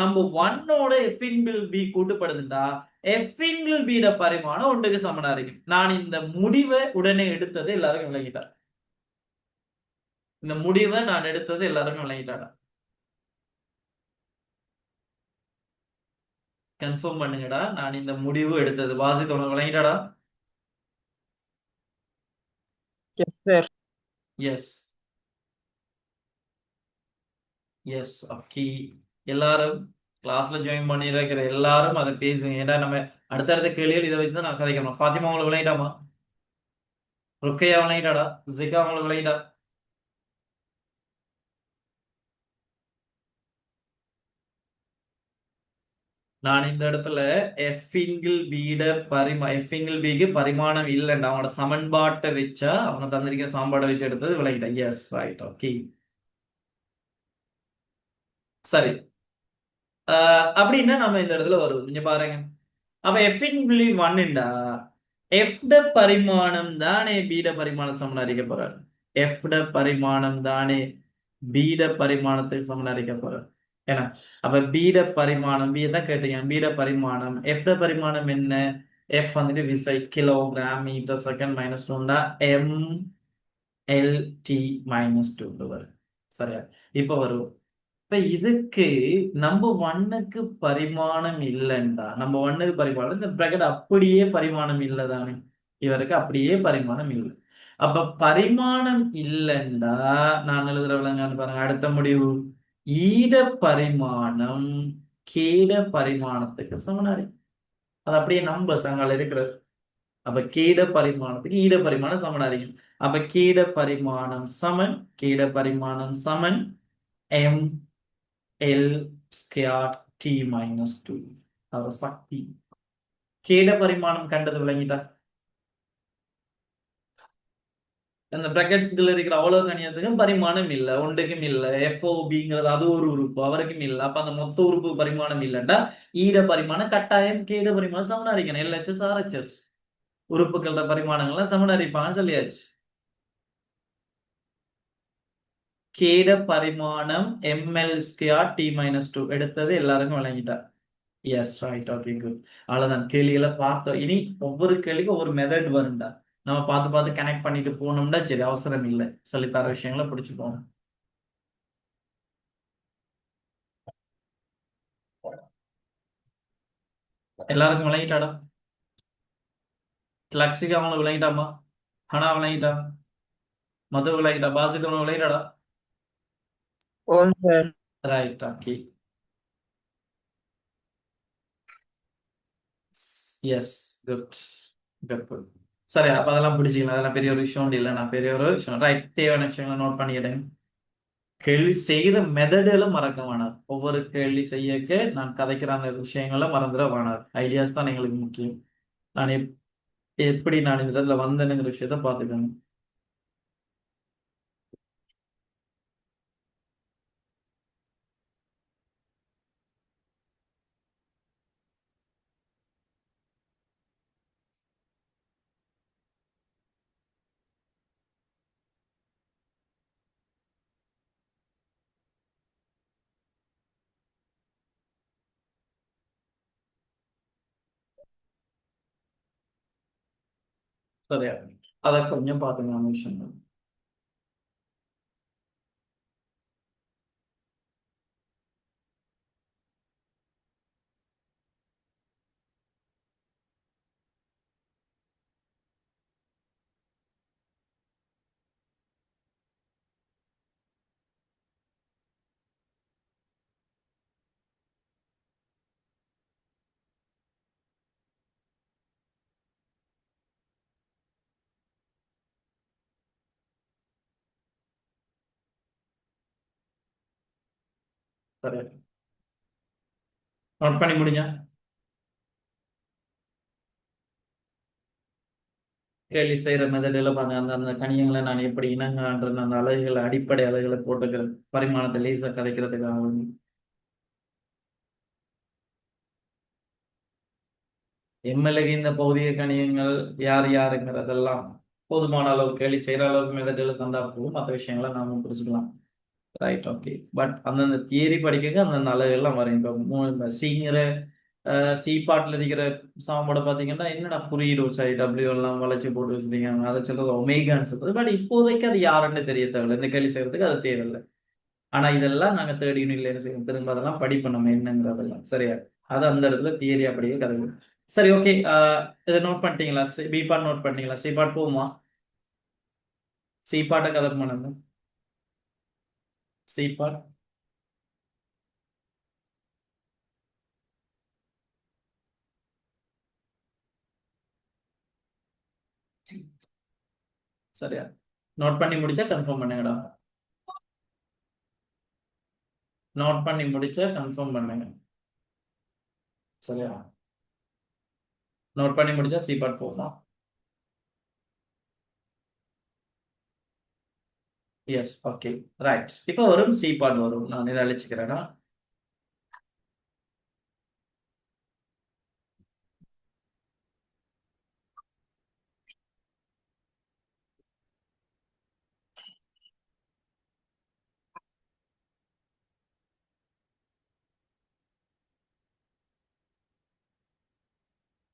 நம்ம ஒன்னோட எஃப் இன்பில் பி கூட்டுப்படுதுண்டா எஃப் இன்பில் பிட பரிமாணம் ஒன்றுக்கு சமனா இருக்கு. நான் இந்த முடிவை உடனே எடுத்தது எல்லாருக்கும் விளங்கிட்டார். இந்த முடிவை நான் எடுத்தது எல்லாருக்கும் விளங்கிட்டாங்க. கன்ஃபார்ம் பண்ணுங்கடா, நான் இந்த முடிவு எடுத்தது வாசித்து உனக்கு விளங்கிட்டாடா? Yes sir. Yes yes okay. எல்லாரும் கிளாஸ்ல ஜாயின் பண்ணிருக்கிற எல்லாரும் அதை பேசுங்க. ஏன்னா நம்ம அடுத்தடுத்த கேள்விகள் இதை வச்சுதான் நான் கதைக்கணும். ஃபாத்திமா உங்களுக்கு விளையிட்டாமா? ருக்கையா விளையிட்டாடா? ஜிகா உங்களுக்கு விளையிட்டா? நான் இந்த இடத்துல எஃப் இன்கிள் பிட எஃப் இன்கிள் பிக்கு பரிமாணம் இல்லைன்னா அவனோட சமன்பாட்டை வச்சா அவனை தந்திரிக்க சாம்பாடை வச்சு எடுத்தது விளையிட்டேன். S right okay. சரி, அப்படின்னா நம்ம இந்த இடத்துல வருவோம். நீங்க பாருங்க, அப்ப எஃப் இன் புள்ளி ஒன்னுண்டா எஃப் ட பரிமாணம் தானே பீட பரிமாணம் சமன் அறிக்க போறாரு. எஃப் ட பரிமாணம் தானே பீட பரிமாணத்துக்கு சமன் அறிக்க போறாரு. ஏன்னா அப்ப பீட பரிமாணம் பி தான் கேட்டீங்க. பீட பரிமாணம் எஃப் ட பரிமாணம் என்ன? எஃப் வந்துட்டு விசை கிலோகிராம் மீட்டர் செகண்ட் மைனஸ் டூண்டா M L T minus two வரும். சரியா? இப்ப வரும். இப்ப இதுக்கு நம்ம ஒன்னுக்கு பரிமாணம் இல்லைண்டா நம்ம ஒன்னுக்கு பரிமாணம் இந்த பிராக்கெட் அப்படியே பரிமாணம் இல்லைதானே? இவருக்கு அப்படியே பரிமாணம் இல்லை. அப்ப பரிமாணம் இல்லைண்டா நான் எழுதுற விலங்கான்னு பாருங்க. அடுத்த முடிவு ஈட பரிமாணம் கீட பரிமாணத்துக்கு சமனாரி. அது அப்படியே நம்பர்ஸ் அங்கால இருக்கிறது. அப்ப கீட பரிமாணத்துக்கு ஈட பரிமாணம் சமனாரிக்கும். அப்ப கீட பரிமாணம் சமன் கீட பரிமாணம் சமன் M L square T minus two. அவர் சக்தி கேட பரிமாணம் கண்டது விளங்கிட்டா? அந்த பிராக்கெட்ஸ்ல இருக்கிற அவ்வளவு கணியத்துக்கும் பரிமாணம் இல்லை, ஒன்றுக்கும் இல்லை. எஃப்ஓபிங்கிறது அது ஒரு உறுப்பு, அவருக்கும் இல்லை. அப்ப அந்த மொத்த உறுப்பு பரிமாணம் இல்லைண்டா ஈட பரிமாணம் கட்டாயம் கேட பரிமாணம் சமனாரிக்கணும். எல்ஹெச்எஸ் ஆர்ஹெச்எஸ் உறுப்புகளோட பரிமாணங்கள்லாம் சமனாரிப்பாங்கன்னு சொல்லியாச்சு. கேட பரிமாணம் ML square T minus two எடுத்தது எல்லாருக்கும் விளங்கிட்டா? Yes right okay good. அவ்வளவுதான், கேள்விகளை பார்த்தோம். இனி ஒவ்வொரு கேள்விக்கும் ஒவ்வொரு மெத்தட் வரும்டா. நம்ம பார்த்து பார்த்து கனெக்ட் பண்ணிட்டு போனோம்னா சரி, அவசரம் இல்லை. சொல்லித்தர விஷயங்களை பிடிச்சு போகணும். எல்லாருக்கும் விளங்கிட்டாடா? லக்ஷிகா அவங்களுக்கு விளங்கிட்டாமா? ஹனா விளங்கிட்டா? மது விளங்கிட்டா? பாசித் உனக்கு விளங்கிட்டாடா? ஓம் சார். Right okay. Yes good good good. சரி, அப்ப அதெல்லாம் பிடிச்சிக்கலாம். அதெல்லாம் பெரிய ஒரு விஷயம் இல்லை. நான் பெரிய ஒரு விஷயம் ரைட் தேவையான விஷயங்களை நோட் பண்ணிக்கிட்டேன். கேள்வி செய்கிற மெத்தடுல மறக்க வேணாம். ஒவ்வொரு கேள்வி செய்யக்க நான் கதைக்கிற அந்த விஷயங்களை மறந்துட வேணாம். ஐடியாஸ் தான் எங்களுக்கு முக்கியம். நான் எப்படி நான் இந்த இடத்துல வந்தேனுங்கிற விஷயத்த பார்த்துக்கணும். சரியா? அதை கொஞ்சம் பார்த்துங்க அந்த விஷயங்கள். சரி, நோட் பண்ணி முடிஞ்சா கேலி செய்யற மெதடில் பாருங்க, அந்த அந்த கணியங்களை நான் எப்படி இனங்கான்ற அந்த அலகுகளை அடிப்படை அலகுகளை போட்டுக்கிற பரிமாணத்தை லேசா கதைக்கிறதுக்காக எம்எல்ஏக்கு இந்த பௌதிக கணியங்கள் யார் யாருங்கிறதெல்லாம் போதுமான அளவு கேலி செய்யற அளவுக்கு மெதடில் தந்தா போதும், மற்ற விஷயங்களை நாம புரிஞ்சுக்கலாம். Right, okay. பட் அந்தந்த தியரி படிக்க அந்தந்த அலகுகள்லாம் வரும். இப்போ சீனியர் சி பாட்டில் இருக்கிற சாமோட பார்த்தீங்கன்னா என்னடா குறியீடு சரி டபிள்யூ எல்லாம் வளைச்சு போட்டு வச்சுருக்கீங்க, அதை சொல்றது ஒமேகான்னு சொல்றது. பட் இப்போதைக்கு அது யாருன்னு தெரிய தேவையில்லை, இந்த கேள்வி செய்யறதுக்கு அது தேவையில்லை. ஆனா இதெல்லாம் நாங்க தேர்ட் யூனிட்ல என்ன செய்யணும், திரும்ப அதெல்லாம் படிப்போம் நம்ம என்னங்கிறதெல்லாம். சரியா? அது அந்த இடத்துல தியரி அப்படியே கதை. சரி, ஓகே. இதை நோட் பண்ணிட்டீங்களா? பி பாட் நோட் பண்ணிட்டீங்களா? சி பாட் போகுமா? சி பாட்டை கதை பண்ணது சி பாட். சரியா? நோட் பண்ணி முடிச்சா கன்ஃபார்ம் பண்ணுங்கடா. நோட் பண்ணி முடிச்சா கன்ஃபார்ம் பண்ணுங்க. சரியா? நோட் பண்ணி முடிச்சா சி பாட் போகுமா? Yes, okay. ரைட். இப்போ வரும் சி பாட் வரும். நான் இதை அழிச்சுக்கிறேன்னா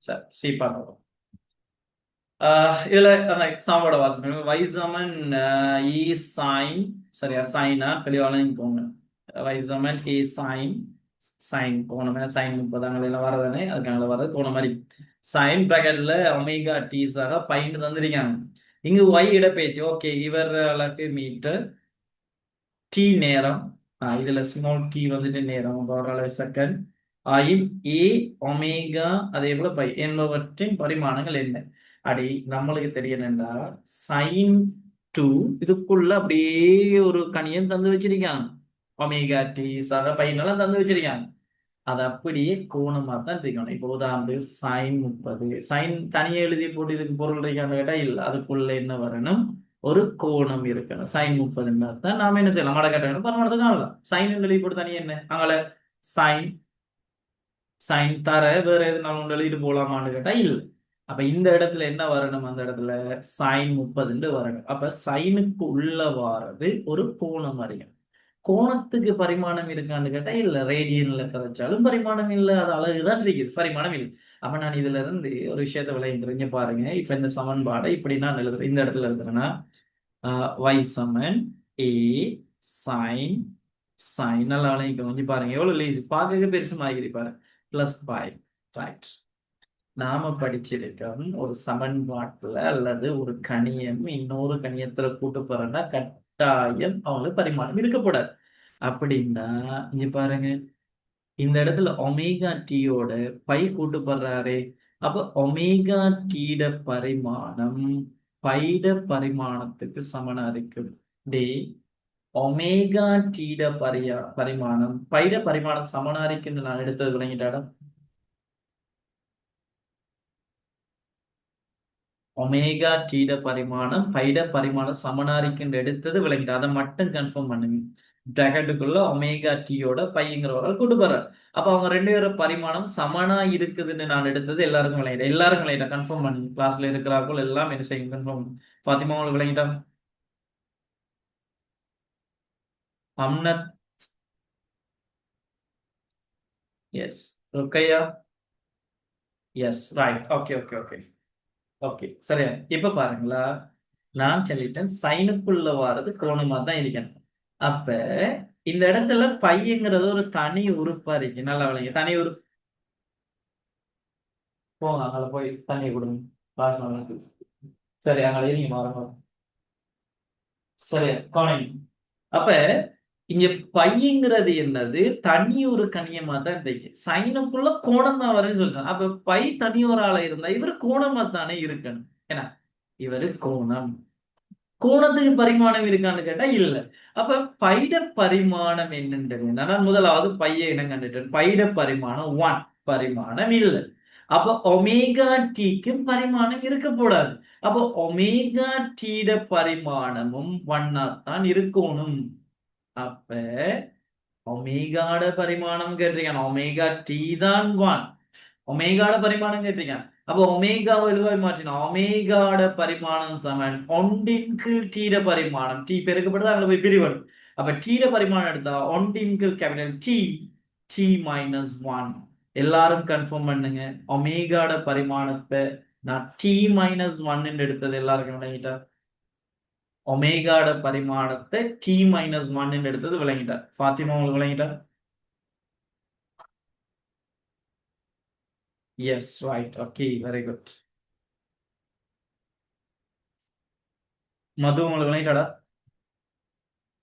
சரி, சி பாட் வரும். இதுல அந்த எக்ஸாம்போட வாசிப்பேன். வைசமன் இ சைன். சரியா? சைனா தெளிவான போங்க. வைசமன் இ சைன். சைன் கோணம் சைன் 30 எல்லாம் வரதானே, அதுக்கான வர்றது கோணம் மாதிரி. சைன் பிராக்கெட்ல ஒமேகா டீஸாக பையன் தந்திருக்காங்க. இங்கு ஒய் இடப்பெயர்ச்சி. ஓகே, இவர் அளவுக்கு மீட்டர் டி நேரம். இதுல ஸ்மால் டி வந்துட்டு நேரம், அளவு செகண்ட் ஆயில் ஏ ஒமேகா அதே போல பை என்பவற்றின் பரிமாணங்கள் என்ன? அடி நம்மளுக்கு தெரியணும்டா, சைன் 2 இதுக்குள்ள அப்படியே ஒரு கணியம் தந்து வச்சிருக்காங்க. ஒமேகா டி சக பையனெல்லாம் தந்து வச்சிருக்காங்க. அது அப்படியே கோணமா தான் இருக்கணும். இப்போ உதாரணத்துக்கு சைன் 30. சைன் தனியே எழுதி போட்டு இதுக்கு பொருள் இருக்கான்னு கேட்டா இல்ல, அதுக்குள்ள என்ன வரணும், ஒரு கோணம் இருக்கணும். சைன் 30 தான் நாம என்ன செய்யலாம், மடக்கட்ட பரமானது காணலாம். சைன் எழுதி போட்டு தனியே என்ன அங்கால சைன் சைன் தர வேற எது நம்ம எழுதிட்டு போலாமான்னு கேட்டா இல்ல. அப்ப இந்த இடத்துல என்ன வரணும், அந்த இடத்துல சைன் 30 வரணும். அப்ப சைனுக்கு உள்ள வாரது ஒரு கோணம் அறியும். கோணத்துக்கு பரிமாணம் இருக்கான்னு கேட்டா இல்ல, ரேடியன்ல கதைச்சாலும் பரிமாணம் இல்ல, அது அழகுதான் இருக்குது, பரிமாணம் இல்லை. அப்ப நான் இதுல இருந்து ஒரு விஷயத்தை விளையாடுறீங்க பாருங்க. இப்ப இந்த சமன்பாடை இப்படி நான் எழுதுறேன். இந்த இடத்துல எழுதுறேன்னா y Saman a sin sin நல்லா விளையாங்க கொஞ்சம் பாருங்க, எவ்வளவு லேசி பார்க்க பெருசு மாதிரி பாருங்க. பிளஸ் 5. ரைட். நாம படிச்சிருக்கோம் ஒரு சமன்பாட்டுல அல்லது ஒரு கணியம் இன்னொரு கணியத்துல கூட்டு போறேன்னா கட்டாயம் அவங்களுக்கு பரிமாணம் இருக்கக்கூடாது. அப்படின்னா இங்க பாருங்க, இந்த இடத்துல ஒமேகா டீயோட பை கூட்டு போடுறாரே, அப்ப ஒமேகா டீட பரிமாணம் பைட பரிமாணத்துக்கு சமனா இருக்கும். டே ஒமேகா டீட பரிமாணம் பைட பரிமாணம் சமனா இருக்குன்னு நான் எடுத்தது விளங்கிட்டாடா. ஒமேகா டீட பரிமாணம் பைட பரிமாணம் சமனா இருக்குன்னு எடுத்தது விளங்கிட்டு, அதை மட்டும் கன்ஃபார்ம் பண்ணுங்க. பிராக்கெட்டுக்குள்ள ஒமேகா டீயோட பையங்கிறவர்கள் கூட்டு போறார். அப்ப அவங்க ரெண்டு பேரும் பரிமாணம் சமனா இருக்குதுன்னு நான் எடுத்தது எல்லாருக்கும் விளங்கிட்டேன். எல்லாருக்கும் விளங்கிட்டேன், கன்ஃபார்ம் பண்ணுங்க. கிளாஸ்ல இருக்கிறார்கள் எல்லாம் என்ன செய்யும், கன்ஃபார்ம். பாத்திமா உங்களுக்கு விளங்கிட்டா? Amnath. Yes. Rukaiya. Yes, right. Okay okay okay okay. சரியா? இப்ப பாருங்களா, நான் சொல்லிட்டேன் சைனுக்குள்ள வாரது கோணமா தான் இருக்கணும். அப்ப இந்த இடத்துல பையங்கிறது ஒரு தனி உறுப்பா இருக்கு. நல்லா விளங்க, தனி உறுப்பு. போங்க அங்கே போய் தண்ணி கொடுங்க. கிளாஸ் நடக்கு. சரி, அங்கே இருங்க பாருங்க. சரி, கவனிங்க. அப்ப இங்க பையங்கிறது என்னது, தனி ஒரு கணியமா தான் இருக்கு. சைனுக்குள்ள கோணம் தான் வரும்னு சொல்றேன். அப்ப பை தனி ஒரு ஆளா இருந்தா இவர் கோணமா தானே இருக்கணும். ஏன்னா இவரு கோணம். கோணத்துக்கு பரிமாணம் இருக்கான்னு கேட்டா இல்ல. அப்ப பைட பரிமாணம் என்னன்றது நான் முதலாவது பைய இடம் கண்டுட்டேன். பைட பரிமாணம் 1 பரிமாணம் இல்ல. அப்ப ஒமேகா டீக்கு பரிமாணம் இருக்கக்கூடாது. அப்போ ஒமேகா டீட பரிமாணமும் 1 தான் இருக்கணும். அப்ப ஒமேகாட பரிமாணம் கேட்டீங்க, ஒமேகா டி தான் 1. ஒமேகாட பரிமாணம் கேட்டீங்க, அப்போ ஒமேகாவை எழுவாய் மாற்றினா ஒமேகாட பரிமாணம் சமன் ஒன்றின் கீழ் டீட பரிமாணம். டி பெருக்கப்படுது, அங்க போய் பிரிவரும். அப்ப டீட பரிமாணம் எடுத்தா ஒன்றின் கீழ் கேபிட்டல் டி, டி மைனஸ் 1. எல்லாரும் கன்ஃபார்ம் பண்ணுங்க. ஒமேகாட பரிமாணத்தை நான் டி மைனஸ் 1 எடுத்தது எல்லாருக்கும் விளங்கிட்டா? ஒமேகாட பரிமாணத்தை டி மைனஸ் 1 எடுத்தது விளங்கிட்டா? ஃபாத்திமா உங்களுக்கு விளங்கிட்டா? Yes, right, okay, very good. Madhu உங்களுக்கு விளங்கிட்டாடா?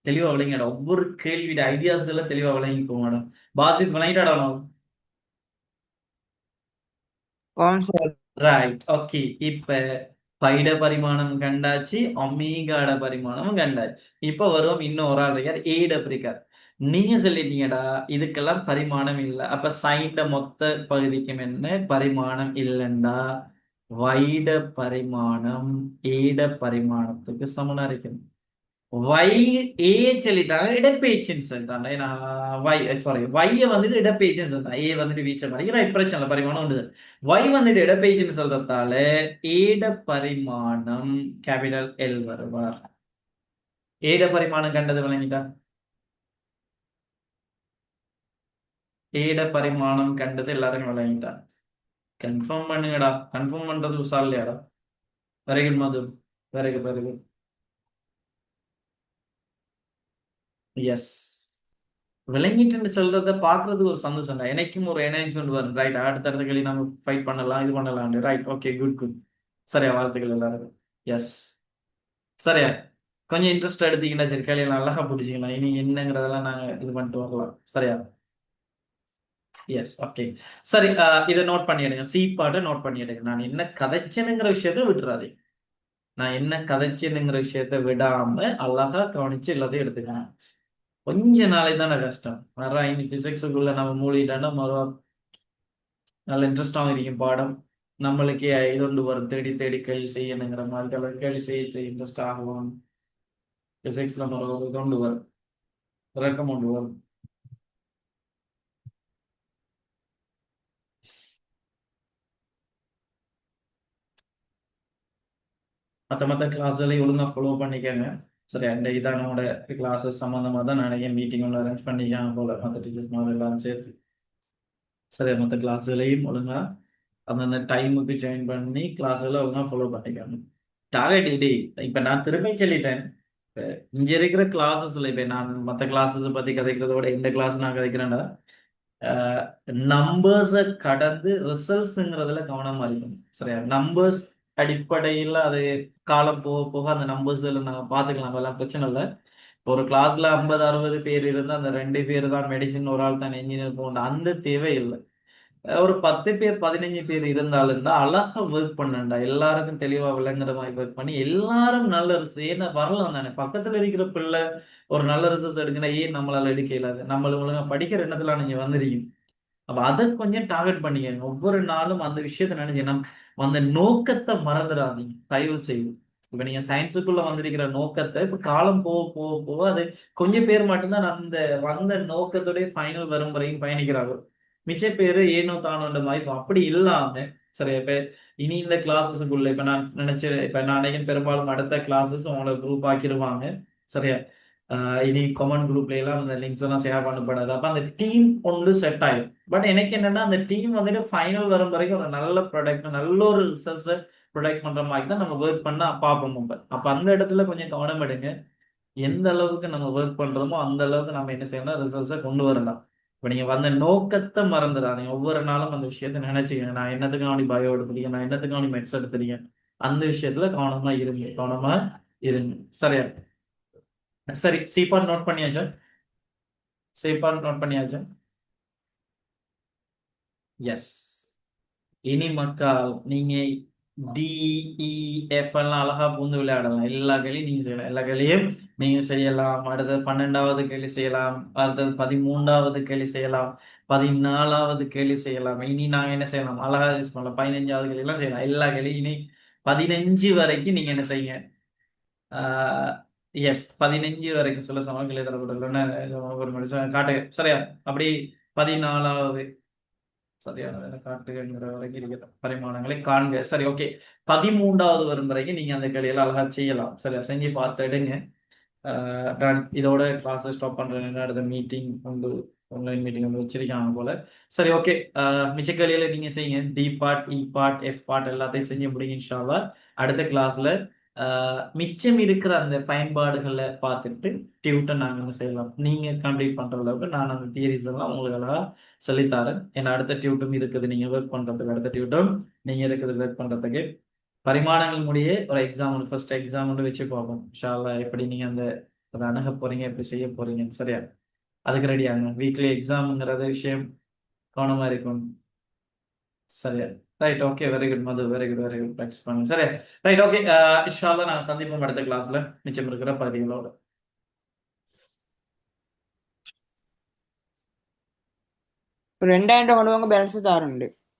தெளிவா விளங்கிடா? ஒவ்வொரு கேள்வியோட ஐடியாஸ் எல்லாம் தெளிவா விளங்கிக்கோ மேடம். பாசித் விளங்கிட்டாடா? ஓம் சார். Right, okay. இப்ப பைட பரிமாணம் கண்டாச்சு, ஒமேகாட பரிமாணம் கண்டாச்சு. இப்ப வருவோம் இன்னும் ஒரு ஆள் இருக்கார், ஏட பிரிக்கார். நீங்க சொல்லிட்டீங்கடா இதுக்கெல்லாம் பரிமாணம் இல்ல. அப்ப சைட மொத்த பகுதிக்கும் என்ன பரிமாணம் இல்லைண்டா வைட பரிமாணம் ஏட பரிமாணத்துக்கு சமனா இருக்கணும். y a சொல்லிட்டாங்க, இடப்பெயர்ச்சின்னு சொல்லிட்டாங்க. y சாரி y வந்துட்டு இடப்பெயர்ச்சின்னு சொல்லிட்டாங்க, a வந்துட்டு வீச்ச மாதிரி. ரைட், பிரச்சனை இல்லை, பரிமாணம் உண்டு. y வந்துட்டு இடப்பெயர்ச்சின்னு சொல்றதால ஏட பரிமாணம் கேபிட்டல் எல் வருவார். ஏட பரிமாணம் கண்டது விளங்கிட்டா? ஏட பரிமாணம் கண்டது எல்லாரும் விளங்கிட்டா? கன்ஃபார்ம் பண்ணுங்கடா. கன்ஃபார்ம் பண்றது உசார் இல்லையாடா? Very good Madhu, very good, very good. Yes, விளங்கிட்டுன்னு சொல்றத பாக்குறதுக்கு ஒரு சந்தோஷம் தான். எனக்கும் ஒரு எனர்ஜி கொண்டு வரும். ரைட், அடுத்தடுத்த கேள்வி நம்ம ஃபைட் பண்ணலாம், இது பண்ணலாம். Right, okay, good good. சரியா, வாழ்த்துக்கள் எல்லாருக்கும். எஸ், சரியா. கொஞ்சம் இன்ட்ரெஸ்ட் எடுத்தீங்கன்னா சரி, கேள்வி நல்லா பிடிச்சிக்கலாம். இனி என்னங்கிறதெல்லாம் நாங்க இது பண்ணிட்டு வரலாம். சரியா? Yes, okay. சரி, இதை நோட் பண்ணிடுங்க. சி பாட்டை நோட் பண்ணிடுங்க. நான் என்ன கதைச்சனுங்கிற விஷயத்த விட்டுறாதே. நான் என்ன கதைச்சனுங்கிற விஷயத்த விடாம அழகா கவனிச்சு எல்லாத்தையும் எடுத்துக்கணும். கொஞ்ச நாளைக்கு தானே கஷ்டம். வர இனி பிசிக்ஸுக்குள்ள நம்ம மூழ்கிட்டோம்னா நல்ல இன்ட்ரெஸ்டாகவும் இருக்கும் பாடம். நம்மளுக்கே இதொண்டு வரும், தேடி தேடி கேள்வி செய்யணுங்கிற மாதிரி கேள்வி செய்ய இன்ட்ரெஸ்ட் ஆகும். பிசிக்ஸ்ல ஒரு இதொண்டு வரும், இறக்கம் கொண்டு வரும். மற்ற கிளாஸ்ல ஒழுங்கா ஃபாலோ பண்ணிக்கங்க. சரி, அந்த இதான் நம்மளோட கிளாஸஸ் சம்மந்தமாக தான் நிறைய மீட்டிங் ஒன்று அரேஞ்ச் பண்ணிக்காங்க போல, மற்ற டீச்சர்ஸ் மாதிரி எல்லாம் சேர்த்து. சரி, மற்ற கிளாஸ்லையும் ஒழுங்கா அந்தந்த டைமுக்கு ஜாயின் பண்ணி கிளாஸ்ல ஒழுங்கா ஃபாலோ பண்ணிக்காங்க. டார்கெட் இடி. இப்ப நான் திரும்பி சொல்லிட்டேன், இப்ப இங்க இருக்கிற கிளாஸஸ்ல இப்ப நான் மற்ற கிளாஸஸ் பத்தி கதைக்கிறத விட இந்த கிளாஸ் நான் கதைக்கிறேன்டா, நம்பர்ஸை கடந்து ரிசல்ட்ஸ்ங்கிறதுல கவனமா இருக்கணும். சரியா? நம்பர்ஸ் அடிப்படையில் அது காலம் போக போக அந்த நம்பர்ஸ் நம்ம பார்த்துக்கலாம், அதெல்லாம் பிரச்சனை இல்லை. ஒரு கிளாஸ்ல 50-60 பேர் இருந்தா அந்த 2 பேர் தான் மெடிசின், ஒரு ஆள் தான் என்ஜினியர் போகணும், அந்த தேவை இல்லை. ஒரு 10 பேர் 15 பேர் இருந்தாலும் தான் அழகா ஒர்க் பண்ணண்டா, எல்லாருக்கும் தெளிவா விளங்குற மாதிரி ஒர்க் பண்ணி எல்லாரும் நல்ல ரிசல்ட். ஏன்னா வரலாம் தானே, பக்கத்துல இருக்கிற பிள்ளை ஒரு நல்ல ரிசல்ட் எடுக்கணும், ஏன் நம்மளால எடுக்க இயலாது? நம்மள ஒழுங்கா படிக்கிற எண்ணத்துல நீங்க வந்துருக்கீங்க. அப்ப அதை கொஞ்சம் டார்கெட் பண்ணிக்கங்க. ஒவ்வொரு நாளும் அந்த விஷயத்த நினைச்சு அந்த நோக்கத்தை மறந்துடாதீங்க தயவு செய்து. இப்ப நீங்க சயின்ஸுக்குள்ள வந்திருக்கிற நோக்கத்தை இப்ப காலம் போக போக போக அது கொஞ்சம் பேர் மட்டும்தான் அந்த வந்த நோக்கத்துடைய ஃபைனல் வரும் வரையும் பயணிக்கிறாங்க. மிச்ச பேரு ஏனோ தானோன்ற மாதிரி. இப்ப அப்படி இல்லாம சரியா, இப்ப இனி இந்த கிளாஸஸுக்குள்ள இப்ப நான் நினைச்சேன், இப்ப நான் நினைக்கிறேன் பெரும்பாலும் அடுத்த கிளாஸஸ் உங்களை குரூப் ஆக்கிடுவாங்க. சரியா? இனி காமன் குரூப்ல எல்லாம் அந்த லிங்க்ஸ் எல்லாம் ஷேர் பண்ணப்படாது. அப்ப அந்த டீம் ஒன்று செட் ஆயிடும். பட் எனக்கு என்னன்னா அந்த டீம் வந்துட்டு ஃபைனல் வரும் வரைக்கும் ஒரு நல்ல ப்ராடக்ட், நல்ல ஒரு ரிசல்ட்ஸ் ப்ரொடக்ட் பண்ற மாதிரி தான் நம்ம ஒர்க் பண்ண பார்ப்போம். அப்ப அந்த இடத்துல கொஞ்சம் கவனம் எடுங்க. எந்த அளவுக்கு நம்ம ஒர்க் பண்றோமோ அந்த அளவுக்கு நம்ம என்ன செய்யணும், ரிசல்ட்ஸை கொண்டு வரலாம். இப்ப நீங்க வந்த நோக்கத்தை மறந்துடாதீங்க. ஒவ்வொரு நாளும் அந்த விஷயத்த நினைச்சுக்கங்க, நான் என்னத்துக்காண்டி பயோ எடுத்துறீங்க, நான் என்னத்துக்காண்டி மெட்ஸ் எடுத்துறீங்க, அந்த விஷயத்துல கவனமா இருங்க, கவனமா இருங்க. சரியா? சரி, சீப்பான் நோட் பண்ணியாச்சா? சீப்பான் நோட் பண்ணியாச்சா? எஸ். இனி மக்கள் நீங்க டிஇஎஃப் எல்லாம் அழகா பூந்து விளையாடலாம். எல்லா கேள்வியும் நீங்க செய்யலாம். எல்லா கேள்வியும் நீங்க செய்யலாம். அடுத்தது 12வது கேள்வி செய்யலாம். அடுத்தது 13வது கேள்வி செய்யலாம். 14வது கேள்வி செய்யலாம். இனி நாங்க என்ன செய்யலாம்? அழகா யூஸ் பண்ணலாம். 15வது கேள்வி எல்லாம் செய்யலாம். எல்லா கேள்வியும் இனி 15 வரைக்கும் நீங்க என்ன செய்யுங்க? எஸ் 15 வரைக்கும் சில சமயங்கள் தரப்பட்டுள்ளன. ஒரு நிமிஷம் காட்டுங்க. சரியா? அப்படி 14வது சரியானதை காட்டுகிற வரைக்கும் இருக்கிற பரிமாணங்களை காண்க. சரி, ஓகே. 13வது வரும் வரைக்கும் நீங்க அந்த கேள்விகளை அழகா செய்யலாம். சரியா? செஞ்சு பார்த்து எடுங்க. நான் இதோட கிளாஸ் ஸ்டாப் பண்றேன். அடுத்த மீட்டிங் உண்டு, ஆன்லைன் மீட்டிங் வந்து வச்சிருக்காங்க போல. சரி, ஓகே. மிச்ச கேள்விகளை நீங்க செய்யுங்க. டி பார்ட், இ பார்ட், எஃப் பார்ட் எல்லாத்தையும் செஞ்சு முடிங்க இன்ஷா அல்லாஹ். அடுத்த கிளாஸ்ல மிச்சம் இருக்கிற அந்த பயன்பாடுகளை பார்த்துட்டு டியூட்டர் நாங்கள் என்ன செய்யலாம், நீங்க கம்ப்ளீட் பண்ற அளவுக்கு நான் அந்த தியரிஸ் எல்லாம் உங்களுக்கு அழகா சொல்லித்தரேன். ஏன்னா அடுத்த டியூட்டும் இருக்குது நீங்க ஒர்க் பண்றதுக்கு, அடுத்த டியூட்டும் நீங்க இருக்குது ஒர்க் பண்றதுக்கு. பரிமாணங்கள் முடிய ஒரு எக்ஸாம், ஃபர்ஸ்ட் எக்ஸாம் வந்து வச்சு பார்ப்போம் இன்ஷா அல்லாஹ். எப்படி நீங்க அதை அணுக போறீங்க, எப்படி செய்ய போறீங்க. சரியா? அதுக்கு ரெடியாங்க. வீக்லி எக்ஸாம்ங்கிறது விஷயம் கவனமா இருக்கும். சரியா? Right, okay. Very good Madhu, very good, very good. Practice பண்ணுங்க. சரியா? Right, okay. இன்ஷா அல்லாஹ் நாங்க சந்திப்போம் அடுத்த கிளாஸ்ல மிச்சம் இருக்கிற பகுதிகளோட. ஒரு 2000 கொண்டு வாங்க பேலன்ஸ் தாருண்டு